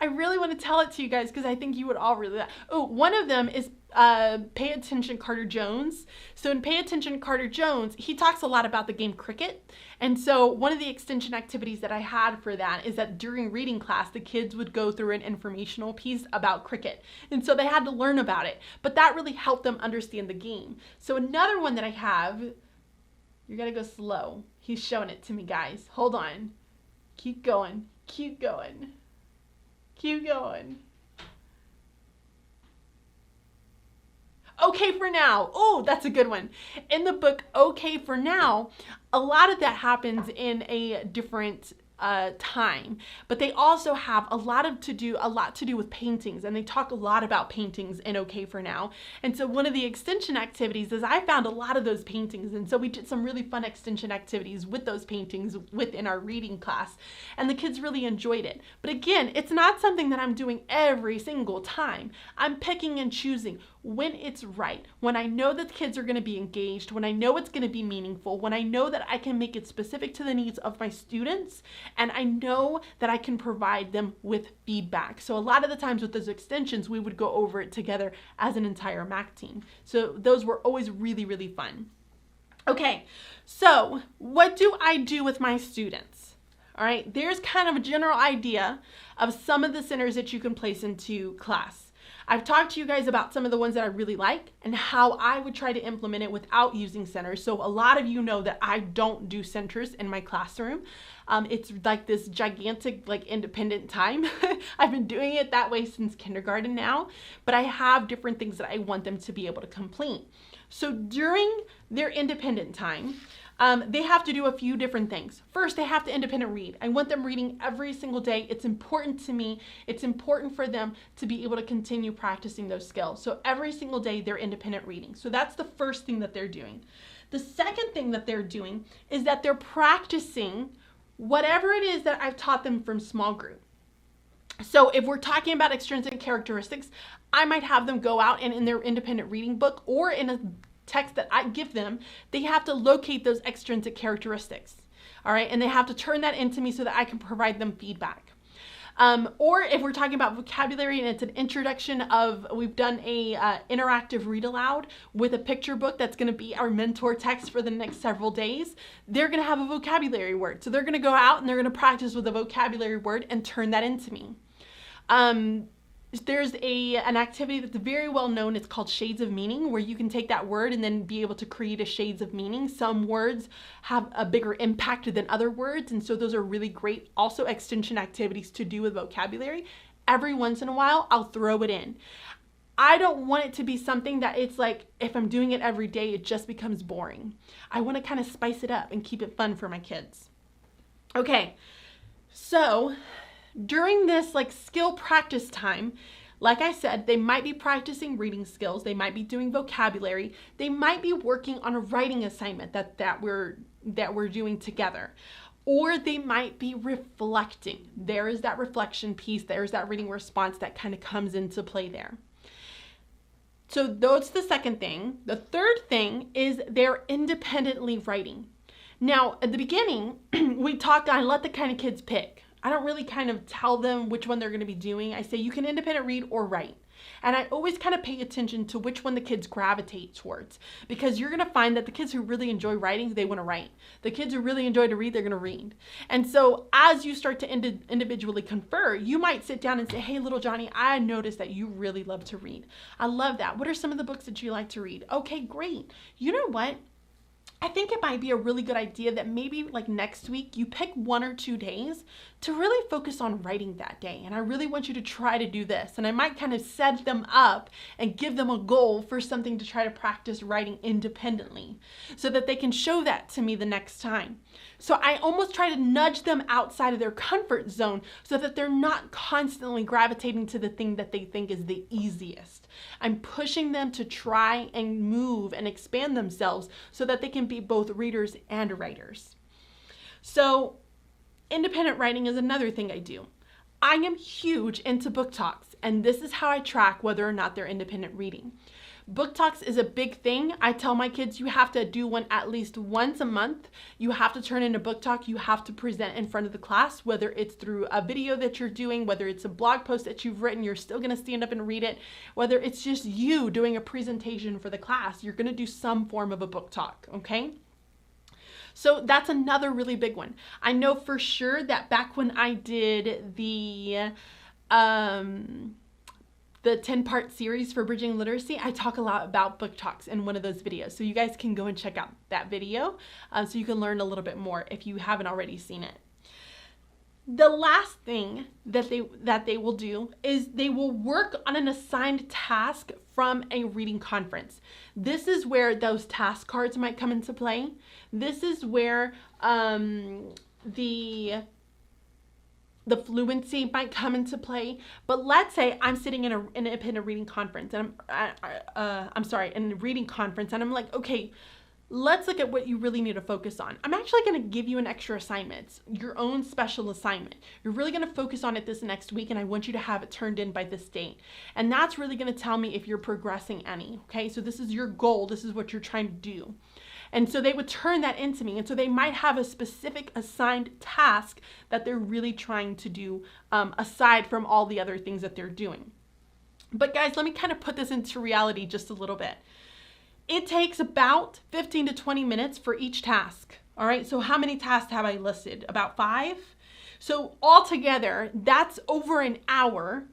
I really want to tell it to you guys because I think you would all really like. Oh, one of them is Pay Attention Carter Jones. So in Pay Attention Carter Jones, he talks a lot about the game cricket. And so one of the extension activities that I had for that is that during reading class, the kids would go through an informational piece about cricket. And so they had to learn about it. But that really helped them understand the game. So another one that I have, you're going to go slow. He's showing it to me, guys. Hold on. Keep going. Keep going. Keep going. Okay for Now. Oh, that's a good one. In the book Okay for Now, a lot of that happens in a different time, but they also have a lot to do with paintings, and they talk a lot about paintings in Okay for Now. And so one of the extension activities is I found a lot of those paintings, and so we did some really fun extension activities with those paintings within our reading class, and the kids really enjoyed it. But again, it's not something that I'm doing every single time. I'm picking and choosing when it's right, when I know that the kids are going to be engaged, when I know it's going to be meaningful, when I know that I can make it specific to the needs of my students, and I know that I can provide them with feedback. So a lot of the times with those extensions, we would go over it together as an entire MAC team. So those were always really, really fun. Okay, so what do I do with my students? All right, there's kind of a general idea of some of the centers that you can place into class. I've talked to you guys about some of the ones that I really like and how I would try to implement it without using centers. So a lot of you know that I don't do centers in my classroom. It's like this gigantic, like independent time. I've been doing it that way since kindergarten now, but I have different things that I want them to be able to complete. So during their independent time, they have to do a few different things. First, they have to independent read. I want them reading every single day. It's important to me. It's important for them to be able to continue practicing those skills. So every single day, they're independent reading. So that's the first thing that they're doing. The second thing that they're doing is that they're practicing whatever it is that I've taught them from small group. So if we're talking about extrinsic characteristics, I might have them go out and in their independent reading book or in a text that I give them, they have to locate those extrinsic characteristics. All right, and they have to turn that into me so that I can provide them feedback. Or if we're talking about vocabulary and it's an introduction of, we've done a interactive read aloud with a picture book that's going to be our mentor text for the next several days, they're going to have a vocabulary word. So they're going to go out and they're going to practice with a vocabulary word and turn that into me. There's an activity that's very well known. It's called Shades of Meaning, where you can take that word and then be able to create a shades of meaning. Some words have a bigger impact than other words, and so those are really great also extension activities to do with vocabulary. Every once in a while, I'll throw it in. I don't want it to be something that it's like, if I'm doing it every day, it just becomes boring. I want to kind of spice it up and keep it fun for my kids. Okay, so during this like skill practice time, like I said, they might be practicing reading skills, they might be doing vocabulary, they might be working on a writing assignment that we're doing together, or they might be reflecting. There is that reflection piece, there's that reading response that kind of comes into play there. So that's the second thing. The third thing is they're independently writing. Now, at the beginning, I let the kind of kids pick. I don't really kind of tell them which one they're going to be doing. I say you can independent read or write. And I always kind of pay attention to which one the kids gravitate towards, because you're going to find that the kids who really enjoy writing, they want to write. The kids who really enjoy to read, they're going to read. And so as you start to individually confer, you might sit down and say, hey, little Johnny, I noticed that you really love to read. I love that. What are some of the books that you like to read? Okay, great. You know what? I think it might be a really good idea that maybe like next week you pick 1 or 2 days to really focus on writing that day. And I really want you to try to do this. And I might kind of set them up and give them a goal for something to try to practice writing independently so that they can show that to me the next time. So I almost try to nudge them outside of their comfort zone so that they're not constantly gravitating to the thing that they think is the easiest. I'm pushing them to try and move and expand themselves so that they can be both readers and writers. So independent writing is another thing I do. I am huge into book talks, and this is how I track whether or not they're independent reading. Book talks is a big thing. I tell my kids you have to do one at least once a month. You have to turn in a book talk. You have to present in front of the class, whether it's through a video that you're doing, whether it's a blog post that you've written, you're still going to stand up and read it, whether it's just you doing a presentation for the class, you're going to do some form of a book talk, okay? So that's another really big one. I know for sure that back when I did the 10-part series for Bridging Literacy, I talk a lot about book talks in one of those videos. So you guys can go and check out that video so you can learn a little bit more if you haven't already seen it. The last thing that they will do is they will work on an assigned task from a reading conference. This is where those task cards might come into play. This is where the fluency might come into play. But let's say I'm sitting in an independent reading conference, and in a reading conference, and I'm like, okay, let's look at what you really need to focus on. I'm actually going to give you an extra assignment, your own special assignment. You're really going to focus on it this next week, and I want you to have it turned in by this date. And that's really going to tell me if you're progressing any, okay? So this is your goal. This is what you're trying to do. And so they would turn that into me. And so they might have a specific assigned task that they're really trying to do aside from all the other things that they're doing. But guys, let me kind of put this into reality just a little bit. It takes about 15 to 20 minutes for each task. All right, so how many tasks have I listed? About 5? So altogether, that's over an hour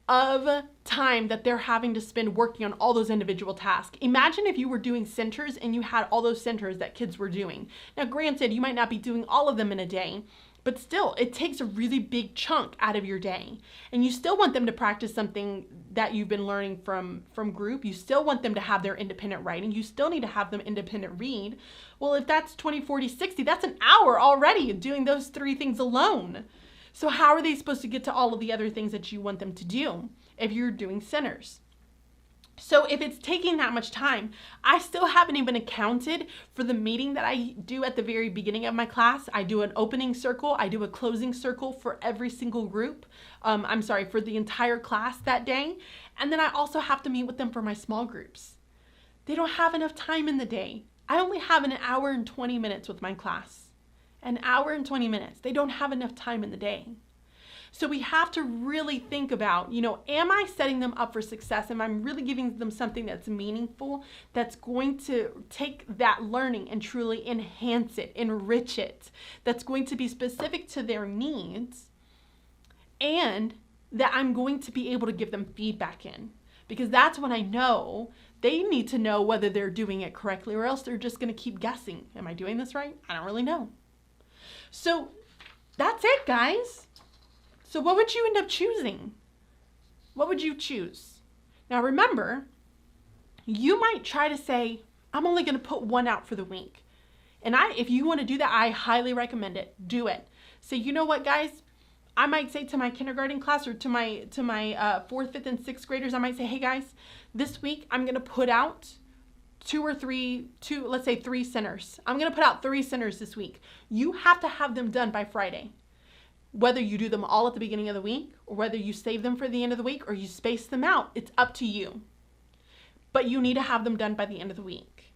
of time that they're having to spend working on all those individual tasks. Imagine if you were doing centers and you had all those centers that kids were doing. Now, granted, you might not be doing all of them in a day, but still, it takes a really big chunk out of your day. And you still want them to practice something that you've been learning from group. You still want them to have their independent writing. You still need to have them independent read. Well, if that's 20, 40, 60, that's an hour already doing those 3 things alone. So how are they supposed to get to all of the other things that you want them to do if you're doing centers? So if it's taking that much time, I still haven't even accounted for the meeting that I do at the very beginning of my class. I do an opening circle. I do a closing circle for every single group. For the entire class that day. And then I also have to meet with them for my small groups. They don't have enough time in the day. I only have an hour and 20 minutes with my class. An hour and 20 minutes. They don't have enough time in the day. So we have to really think about, am I setting them up for success? Am I really giving them something that's meaningful, that's going to take that learning and truly enhance it, enrich it, that's going to be specific to their needs, and that I'm going to be able to give them feedback in? Because that's when I know they need to know whether they're doing it correctly, or else they're just going to keep guessing. Am I doing this right? I don't really know. So that's it, guys. So what would you end up choosing? What would you choose? Now remember, you might try to say, I'm only going to put 1 out for the week. And if you want to do that, I highly recommend it. Do it. So you know what, guys? I might say to my kindergarten class, or to my 4th, 5th, and 6th graders, I might say, hey guys, this week I'm going to put out 3 centers. I'm going to put out 3 centers this week. You have to have them done by Friday. Whether you do them all at the beginning of the week, or whether you save them for the end of the week, or you space them out, it's up to you. But you need to have them done by the end of the week.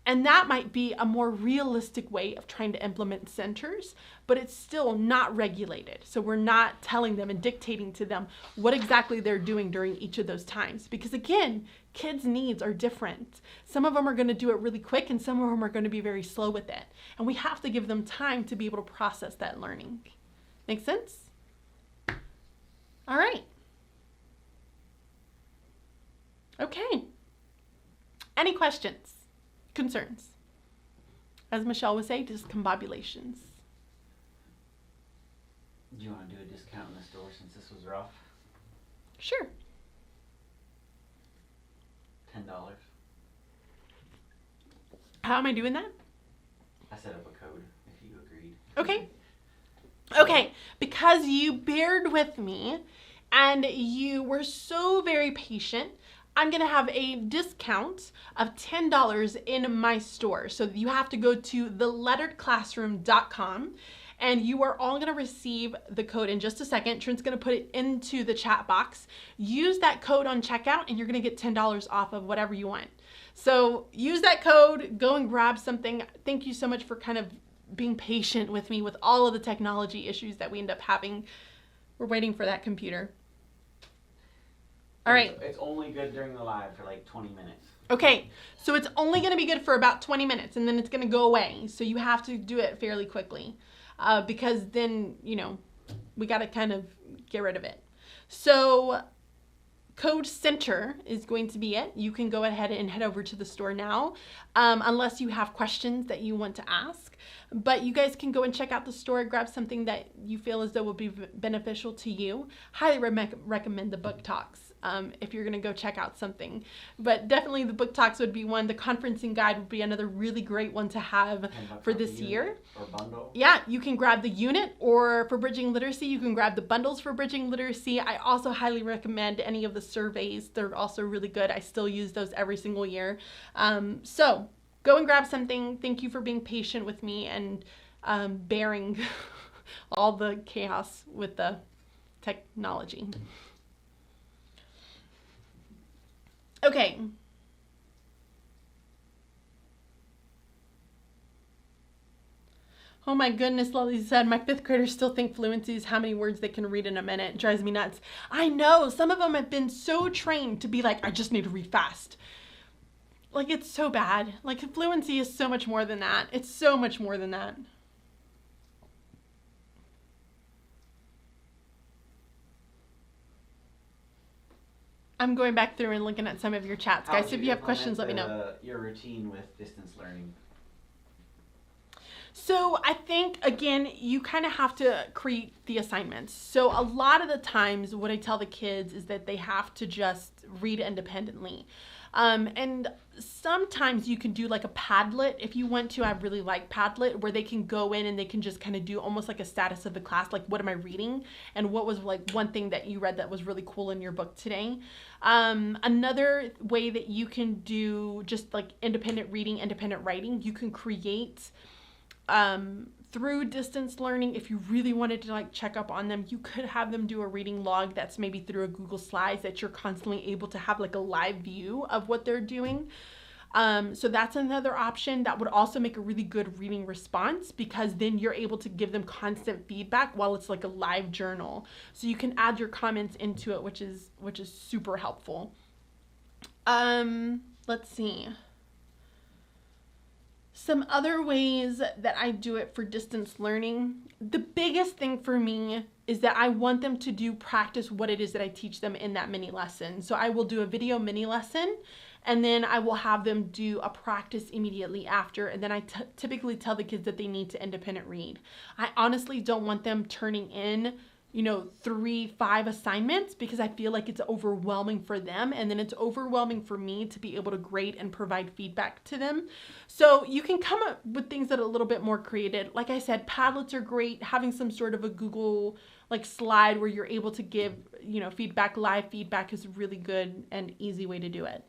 And that might be a more realistic way of trying to implement centers, but it's still not regulated. So we're not telling them and dictating to them what exactly they're doing during each of those times. Because again, kids' needs are different. Some of them are going to do it really quick, and some of them are going to be very slow with it. And we have to give them time to be able to process that learning. Make sense? All right. Okay. Any questions? Concerns? as Michelle would say, discombobulations. Do you want to do a discount in the store since this was rough? Sure. $10. How am I doing that? I set up a code if you agreed. Okay. Okay, because you bared with me and you were so very patient, I'm going to have a discount of $10 in my store. So you have to go to theletteredclassroom.com and you are all going to receive the code in just a second. Trent's going to put it into the chat box. Use that code on checkout and you're going to get $10 off of whatever you want. So use that code, go and grab something. Thank you so much for kind of being patient with me with all of the technology issues that we end up having. We're waiting for that computer. All right. It's only good during the live for like 20 minutes. Okay, so it's only going to be good for about 20 minutes and then it's going to go away. So you have to do it fairly quickly because then, you know, we got to kind of get rid of it. So Code Center is going to be it. You can go ahead and head over to the store now, unless you have questions that you want to ask. But you guys can go and check out the store, grab something that you feel as though will be beneficial to you. Highly recommend the book talks if you're going to go check out something. But definitely the book talks would be one. The conferencing guide would be another really great one to have for this year. Or bundle. Yeah, you can grab the unit, or for Bridging Literacy, you can grab the bundles for Bridging Literacy. I also highly recommend any of the surveys. They're also really good. I still use those every single year. So go and grab something. Thank you for being patient with me and bearing all the chaos with the technology. Okay. Oh my goodness, Lily said, my 5th graders still think fluency is how many words they can read in a minute. It drives me nuts. I know, some of them have been so trained to be like, I just need to read fast. Like, it's so bad. Like, fluency is so much more than that. It's so much more than that. I'm going back through and looking at some of your chats. Guys, if you have questions, let me know. Your routine with distance learning. So I think, again, you kind of have to create the assignments. So a lot of the times what I tell the kids is that they have to just read independently. And sometimes you can do like a Padlet if you want to. I really like Padlet, where they can go in and they can just kind of do almost like a status of the class, like what am I reading and what was like one thing that you read that was really cool in your book today. Another way that you can do just like independent reading, independent writing, you can create through distance learning. If you really wanted to like check up on them, you could have them do a reading log that's maybe through a Google Slides that you're constantly able to have like a live view of what they're doing. So that's another option that would also make a really good reading response, because then you're able to give them constant feedback while it's like a live journal. So you can add your comments into it, which is super helpful. Let's see. Some other ways that I do it for distance learning. The biggest thing for me is that I want them to practice what it is that I teach them in that mini lesson. So I will do a video mini lesson, and then I will have them do a practice immediately after. And then I typically tell the kids that they need to independent read. I honestly don't want them turning in 3-5 assignments, because I feel like it's overwhelming for them, and then it's overwhelming for me to be able to grade and provide feedback to them. So you can come up with things that are a little bit more creative. Like I said, Padlets are great. Having some sort of a Google like slide where you're able to give feedback, live feedback, is a really good and easy way to do it.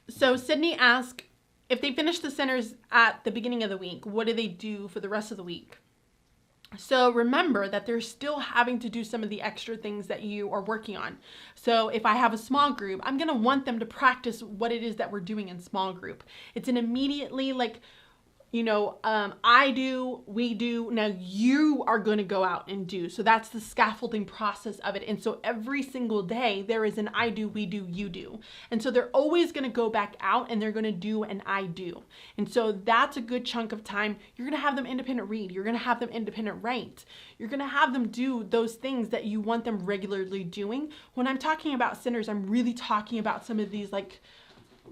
So Sydney asked, if they finish the centers at the beginning of the week, what do they do for the rest of the week? So remember that they're still having to do some of the extra things that you are working on. So if I have a small group, I'm going to want them to practice what it is that we're doing in small group. It's an immediately like I do, we do, now you are going to go out and do. So that's the scaffolding process of it. And so every single day there is an I do, we do, you do. And so they're always going to go back out and they're going to do an I do. And so that's a good chunk of time. You're going to have them independent read. You're going to have them independent write. You're going to have them do those things that you want them regularly doing. When I'm talking about centers, I'm really talking about some of these like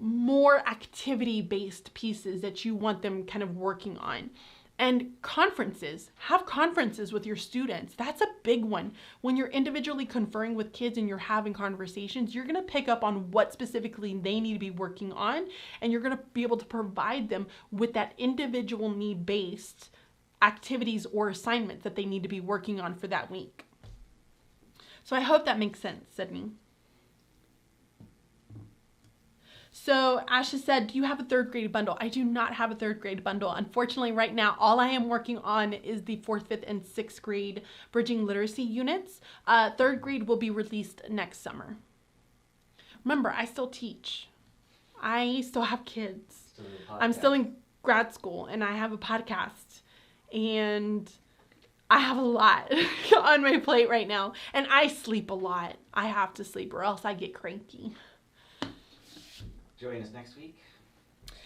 more activity-based pieces that you want them kind of working on. And conferences, have conferences with your students. That's a big one. When you're individually conferring with kids and you're having conversations, you're gonna pick up on what specifically they need to be working on, and you're gonna be able to provide them with that individual need-based activities or assignments that they need to be working on for that week. So I hope that makes sense, Sydney. So Asha said, do you have a third grade bundle? I do not have a third grade bundle. Unfortunately, right now, all I am working on is the 4th, 5th, and 6th grade bridging literacy units. Third grade will be released next summer. Remember, I still teach. I still have kids. I'm still in grad school and I have a podcast. And I have a lot on my plate right now. And I sleep a lot. I have to sleep or else I get cranky. Join us next week.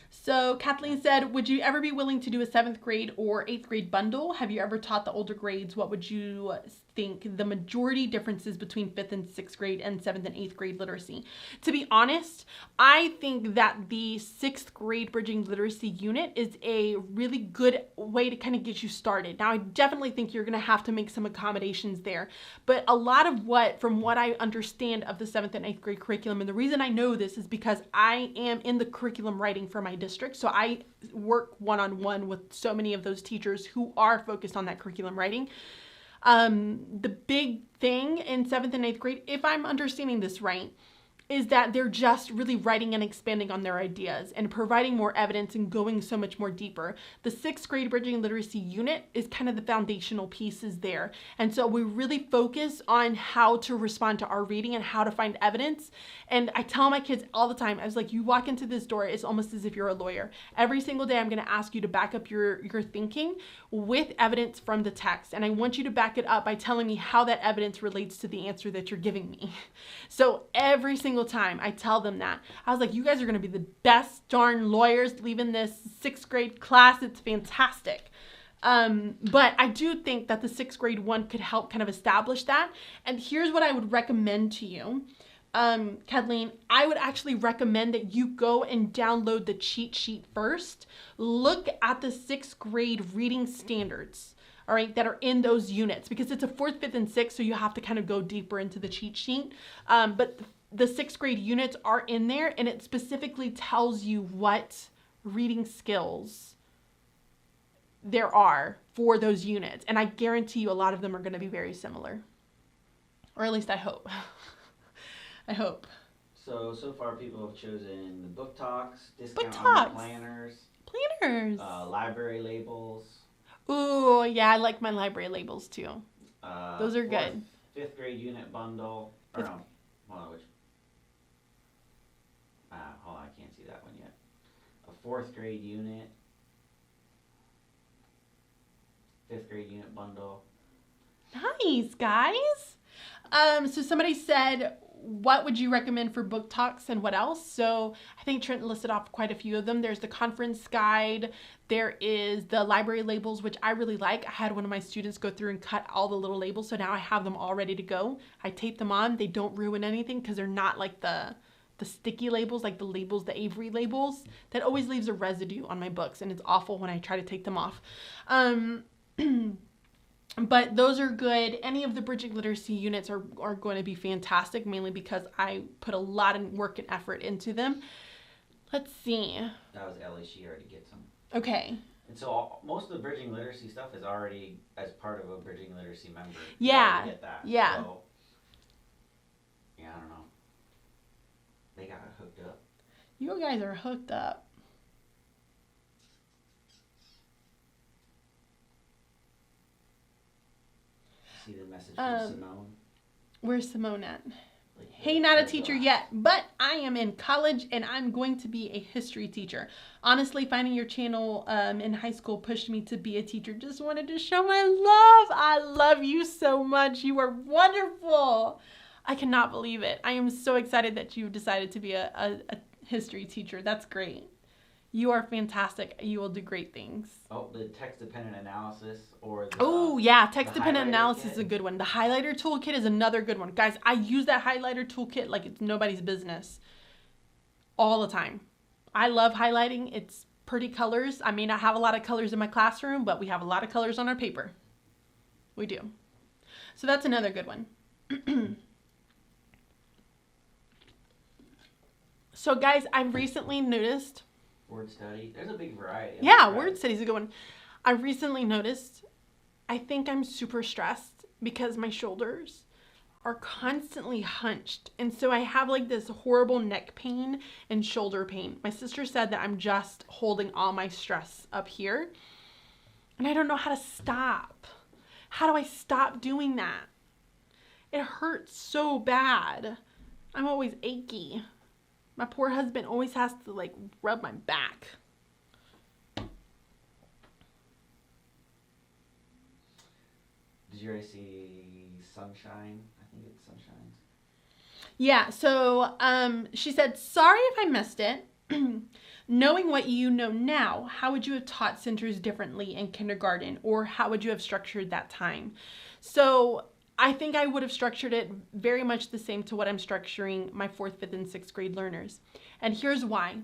So Kathleen said, would you ever be willing to do a 7th grade or 8th grade bundle? Have you ever taught the older grades? What would you think the majority differences between 5th and 6th grade and 7th and 8th grade literacy? To be honest, I think that the 6th grade bridging literacy unit is a really good way to kind of get you started. Now, I definitely think you're going to have to make some accommodations there, but a lot of from what I understand of the 7th and 8th grade curriculum, and the reason I know this is because I am in the curriculum writing for my district, so I work one-on-one with so many of those teachers who are focused on that curriculum writing. The big thing in 7th and 8th grade, if I'm understanding this right, is that they're just really writing and expanding on their ideas and providing more evidence and going so much more deeper. The 6th grade bridging literacy unit is kind of the foundational pieces there. And so we really focus on how to respond to our reading and how to find evidence. And I tell my kids all the time, I was like, you walk into this door, it's almost as if you're a lawyer. Every single day, I'm going to ask you to back up your thinking with evidence from the text. And I want you to back it up by telling me how that evidence relates to the answer that you're giving me. So every single time I tell them that, I was like, you guys are going to be the best darn lawyers leaving this 6th grade class. It's fantastic. But I do think that the 6th grade one could help kind of establish that. And here's what I would recommend to you. Kathleen, I would actually recommend that you go and download the cheat sheet first. Look at the 6th grade reading standards, all right, that are in those units, because it's a 4th, 5th, and 6th, so you have to kind of go deeper into the cheat sheet. But the 6th grade units are in there, and it specifically tells you what reading skills there are for those units. And I guarantee you a lot of them are going to be very similar. Or at least I hope. I hope. So far people have chosen the book talks, discount Book on talks. the planners, Planners. library labels. Ooh, yeah, I like my library labels too. Those are good. 5th grade unit bundle. Or no, hold on, hold on, I can't see that one yet. A 4th grade unit. 5th grade unit bundle. Nice, guys. So somebody said, what would you recommend for book talks and what else? So I think Trent listed off quite a few of them. There's the conference guide. There is the library labels, which I really like. I had one of my students go through and cut all the little labels, so now I have them all ready to go. I tape them on. They don't ruin anything because they're not like the sticky labels, like the labels, the Avery labels. That always leaves a residue on my books, and it's awful when I try to take them off. But those are good. Any of the bridging literacy units are going to be fantastic, mainly because I put a lot of work and effort into them. Let's see. That was Ellie. She already gets them. Okay. And so most of the bridging literacy stuff is already as part of a bridging literacy member. Yeah. Get that. Yeah. So, yeah, I don't know. They got it hooked up. You guys are hooked up. See the message from Simone? Where's Simone at? Like Hey, not a teacher yet, but I am in college and I'm going to be a history teacher. Honestly, finding your channel in high school pushed me to be a teacher. Just wanted to show my love. I love you so much. You are wonderful. I cannot believe it. I am so excited that you decided to be a history teacher. That's great. You are fantastic. You will do great things. Oh, the text-dependent analysis or the Oh, yeah. Text-dependent highlighter analysis kit. is a good one. The highlighter toolkit is another good one. Guys, I use that highlighter toolkit like it's nobody's business all the time. I love highlighting. It's pretty colors. I may not have a lot of colors in my classroom, but we have a lot of colors on our paper. We do. So that's another good one. So, guys, I've recently noticed... Word study. There's a big variety. Yeah, word study is a good one. I recently noticed, I think I'm super stressed because my shoulders are constantly hunched. And so I have like this horrible neck pain and shoulder pain. My sister said that I'm just holding all my stress up here. And I don't know how to stop. How do I stop doing that? It hurts so bad. I'm always achy. My poor husband always has to like rub my back. Did you already see Sunshine? I think it's Sunshine. Yeah, so she said, sorry if I missed it. Knowing what you know now, how would you have taught centers differently in kindergarten, or how would you have structured that time? So I think I would have structured it very much the same to what I'm structuring my 4th, 5th, and 6th grade learners. And here's why.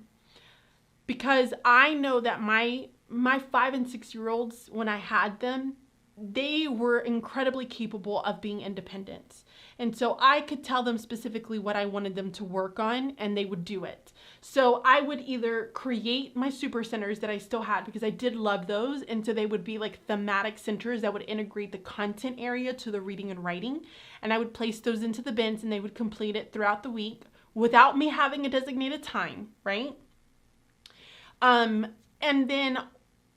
Because I know that my 5 and 6-year-olds, when I had them, they were incredibly capable of being independent. And so I could tell them specifically what I wanted them to work on, and they would do it. So I would either create my super centers that I still had, because I did love those. And so they would be like thematic centers that would integrate the content area to the reading and writing. And I would place those into the bins, and they would complete it throughout the week without me having a designated time, right? And then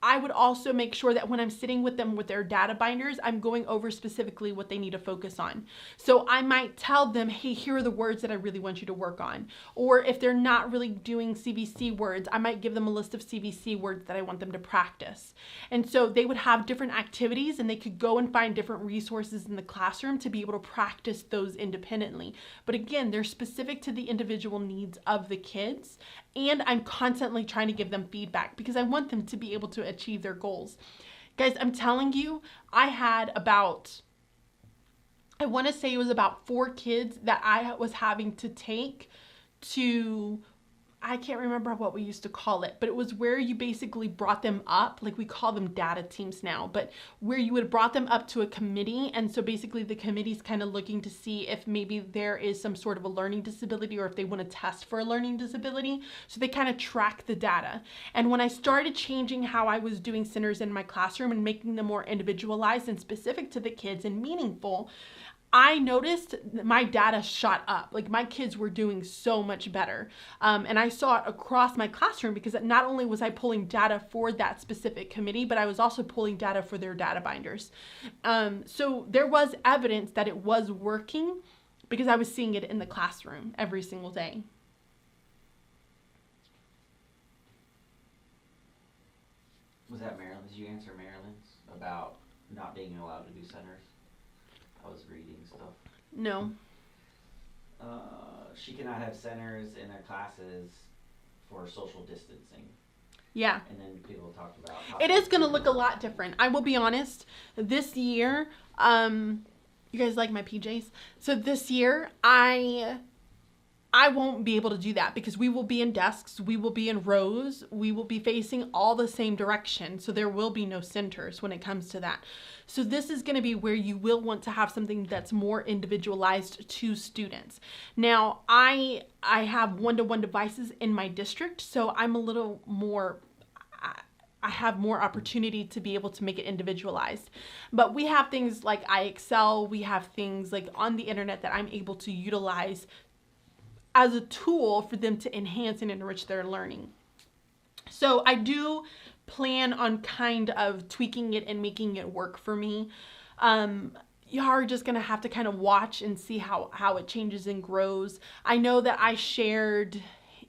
I would also make sure that when I'm sitting with them with their data binders, I'm going over specifically what they need to focus on. So I might tell them, hey, here are the words that I really want you to work on. Or if they're not really doing CVC words, I might give them a list of CVC words that I want them to practice. And so they would have different activities, and they could go and find different resources in the classroom to be able to practice those independently. But again, they're specific to the individual needs of the kids. And I'm constantly trying to give them feedback because I want them to be able to achieve their goals. Guys, I'm telling you, I had about, I want to say it was about 4 kids that I was having to take to, I can't remember what we used to call it, but it was where you basically brought them up, like we call them data teams now, but where you would brought them up to a committee. And so basically the committee's kind of looking to see if maybe there is some sort of a learning disability, or if they want to test for a learning disability. So they kind of track the data. And when I started changing how I was doing centers in my classroom and making them more individualized and specific to the kids and meaningful, I noticed my data shot up. Like my kids were doing so much better. And I saw it across my classroom, because not only was I pulling data for that specific committee, but I was also pulling data for their data binders. So there was evidence that it was working, because I was seeing it in the classroom every single day. Was that Maryland? Did you answer Maryland's about not being allowed to do centers? I was reading stuff. No. She cannot have centers in her classes for social distancing. Yeah. And then people talked about how it is going to look a lot different. I will be honest. This year, you guys like my PJs? So this year, I won't be able to do that, because we will be in desks, we will be in rows, we will be facing all the same direction. So there will be no centers when it comes to that. So this is going to be where you will want to have something that's more individualized to students. Now, I have one-to-one devices in my district, so I'm a little more, I have more opportunity to be able to make it individualized. But we have things like iExcel, we have things like on the internet that I'm able to utilize as a tool for them to enhance and enrich their learning. So I do plan on kind of tweaking it and making it work for me. you are just going to have to kind of watch and see how it changes and grows. I know that I shared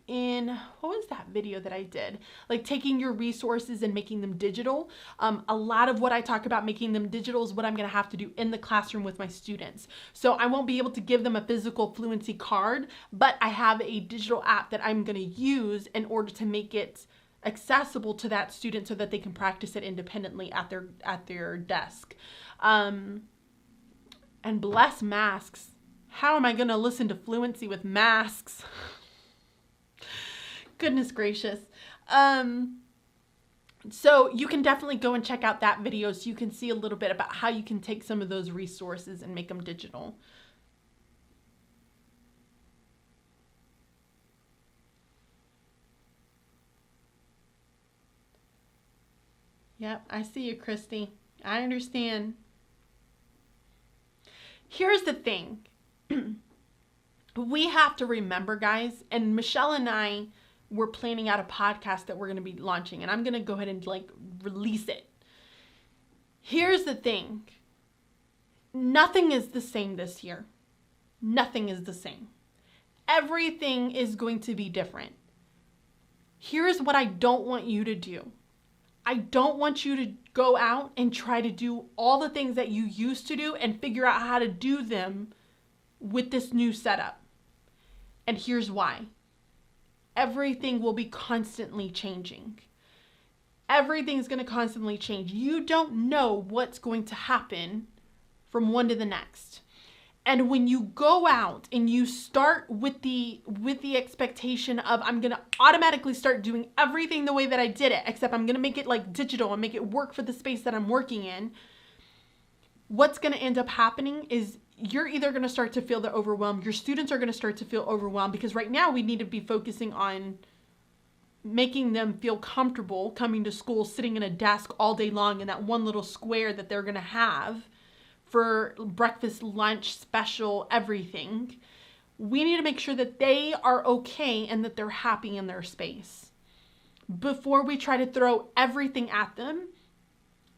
in, what was that video that I did? Like taking your resources and making them digital. A lot of what I talk about making them digital is what I'm going to have to do in the classroom with my students. So I won't be able to give them a physical fluency card, but I have a digital app that I'm going to use in order to make it accessible to that student so that they can practice it independently at their desk. And bless masks. How am I going to listen to fluency with masks? Goodness gracious. So you can definitely go and check out that video so you can see a little bit about how you can take some of those resources and make them digital. Yep, I see you, Christy. I understand. Here's the thing. We have to remember, guys, and Michelle and I were planning out a podcast that we're going to be launching, and I'm going to go ahead and release it. Here's the thing. Nothing is the same this year. Nothing is the same. Everything is going to be different. Here's what I don't want you to do. I don't want you to go out and try to do all the things that you used to do and figure out how to do them with this new setup. And here's why. Everything will be constantly changing. Everything's going to constantly change. You don't know what's going to happen from one to the next. And when you go out and you start with the expectation of I'm going to automatically start doing everything the way that I did it, except I'm going to make it like digital and make it work for the space that I'm working in, what's going to end up happening is you're either going to start to feel the overwhelm. Your students are going to start to feel overwhelmed because right now we need to be focusing on making them feel comfortable coming to school, sitting in a desk all day long in that one little square that they're going to have for breakfast, lunch, special, everything. We need to make sure that they are okay and that they're happy in their space. Before we try to throw everything at them,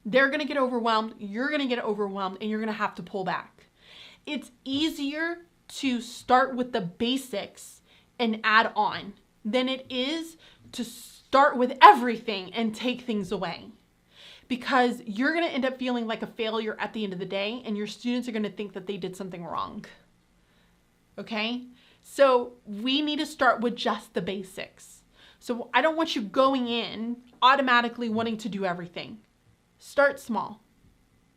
they're going to get overwhelmed, you're going to get overwhelmed, and you're going to have to pull back. It's easier to start with the basics and add on than it is to start with everything and take things away. Because you're going to end up feeling like a failure at the end of the day, and your students are going to think that they did something wrong. Okay? So we need to start with just the basics. So I don't want you going in automatically wanting to do everything. Start small.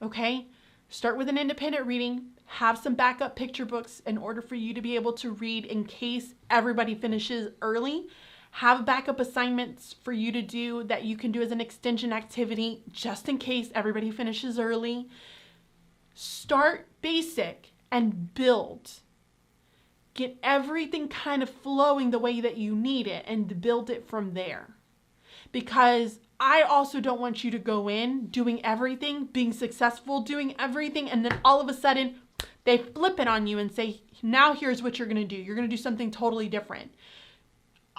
Okay? Start with an independent reading. Have some backup picture books in order for you to be able to read in case everybody finishes early. Have backup assignments for you to do that you can do as an extension activity just in case everybody finishes early. Start basic and build. Get everything kind of flowing the way that you need it and build it from there. Because I also don't want you to go in doing everything, being successful, doing everything, and then all of a sudden they flip it on you and say, now here's what you're going to do. You're going to do something totally different.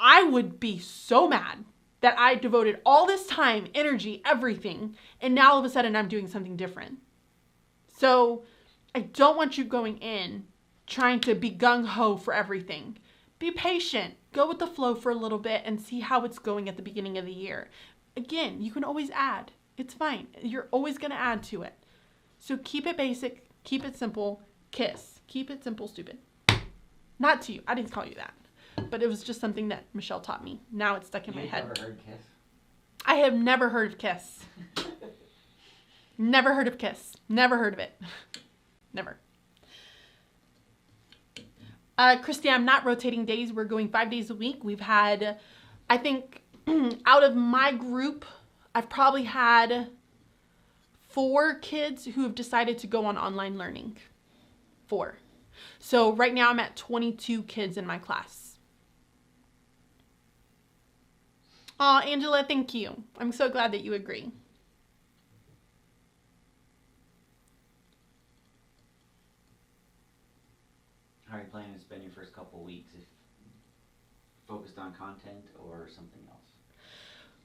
I would be so mad that I devoted all this time, energy, everything, and now all of a sudden I'm doing something different. So I don't want you going in trying to be gung-ho for everything. Be patient. Go with the flow for a little bit and see how it's going at the beginning of the year. Again, you can always add. It's fine. You're always going to add to it. So keep it basic. Keep it simple. KISS. Keep it simple, stupid. Not to you. I didn't call you that. But it was just something that Michelle taught me. Now it's stuck in my head. You've never heard KISS? I have never heard of KISS. Never heard of KISS. Never heard of it. Never. Christy, I'm not rotating days. We're going 5 days a week. We've had, I think, out of my group, I've probably had 4 kids who have decided to go on online learning. 4. So right now I'm at 22 kids in my class. Aw, Angela, thank you. I'm so glad that you agree. How are you planning to spend your first couple weeks? If focused on content or something else?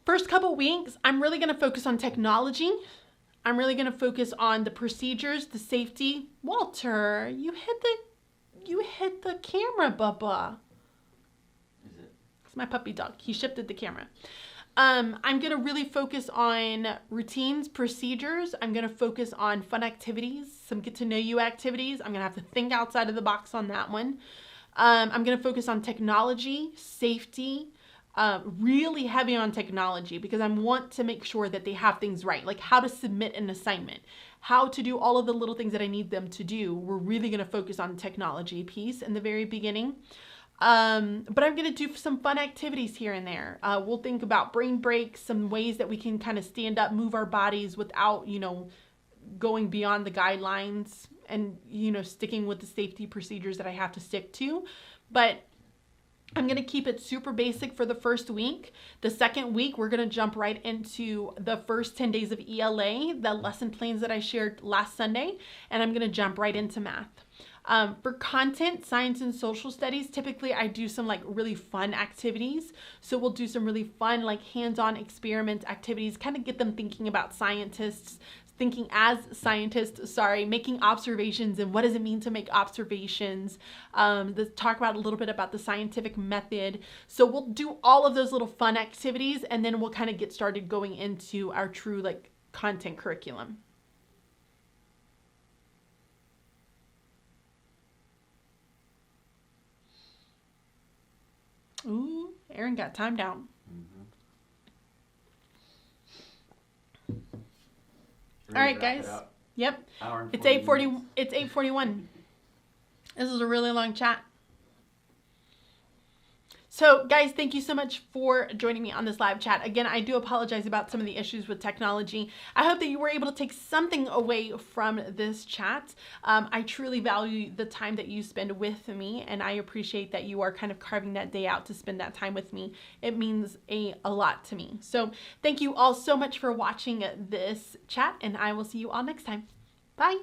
First couple weeks, I'm really going to focus on technology. I'm really going to focus on the procedures, the safety. Walter, you hit the camera, Bubba. Is it? It's my puppy dog. He shifted the camera. I'm going to really focus on routines, procedures. I'm going to focus on fun activities, some get to know you activities. I'm going to have to think outside of the box on that one. I'm going to focus on technology, safety, really heavy on technology because I want to make sure that they have things right, like how to submit an assignment, how to do all of the little things that I need them to do. We're really going to focus on the technology piece in the very beginning. But I'm going to do some fun activities here and there. We'll think about brain breaks, some ways that we can kind of stand up, move our bodies without, going beyond the guidelines and, sticking with the safety procedures that I have to stick to. But I'm going to keep it super basic for the first week. The second week, we're going to jump right into the first 10 days of ELA, the lesson plans that I shared last Sunday, and I'm going to jump right into math. For content, science and social studies, typically I do some like really fun activities. So we'll do some really fun like hands-on experiment activities, kind of get them thinking about thinking as scientists, making observations and what does it mean to make observations. Let's talk about a little bit about the scientific method. So we'll do all of those little fun activities and then we'll kind of get started going into our true like content curriculum. Ooh, Aaron got timed out. All right, guys. Yep. It's 8:40. It's 8:41. This is a really long chat. So guys, thank you so much for joining me on this live chat. Again, I do apologize about some of the issues with technology. I hope that you were able to take something away from this chat. I truly value the time that you spend with me, and I appreciate that you are kind of carving that day out to spend that time with me. It means a lot to me. So thank you all so much for watching this chat, and I will see you all next time. Bye.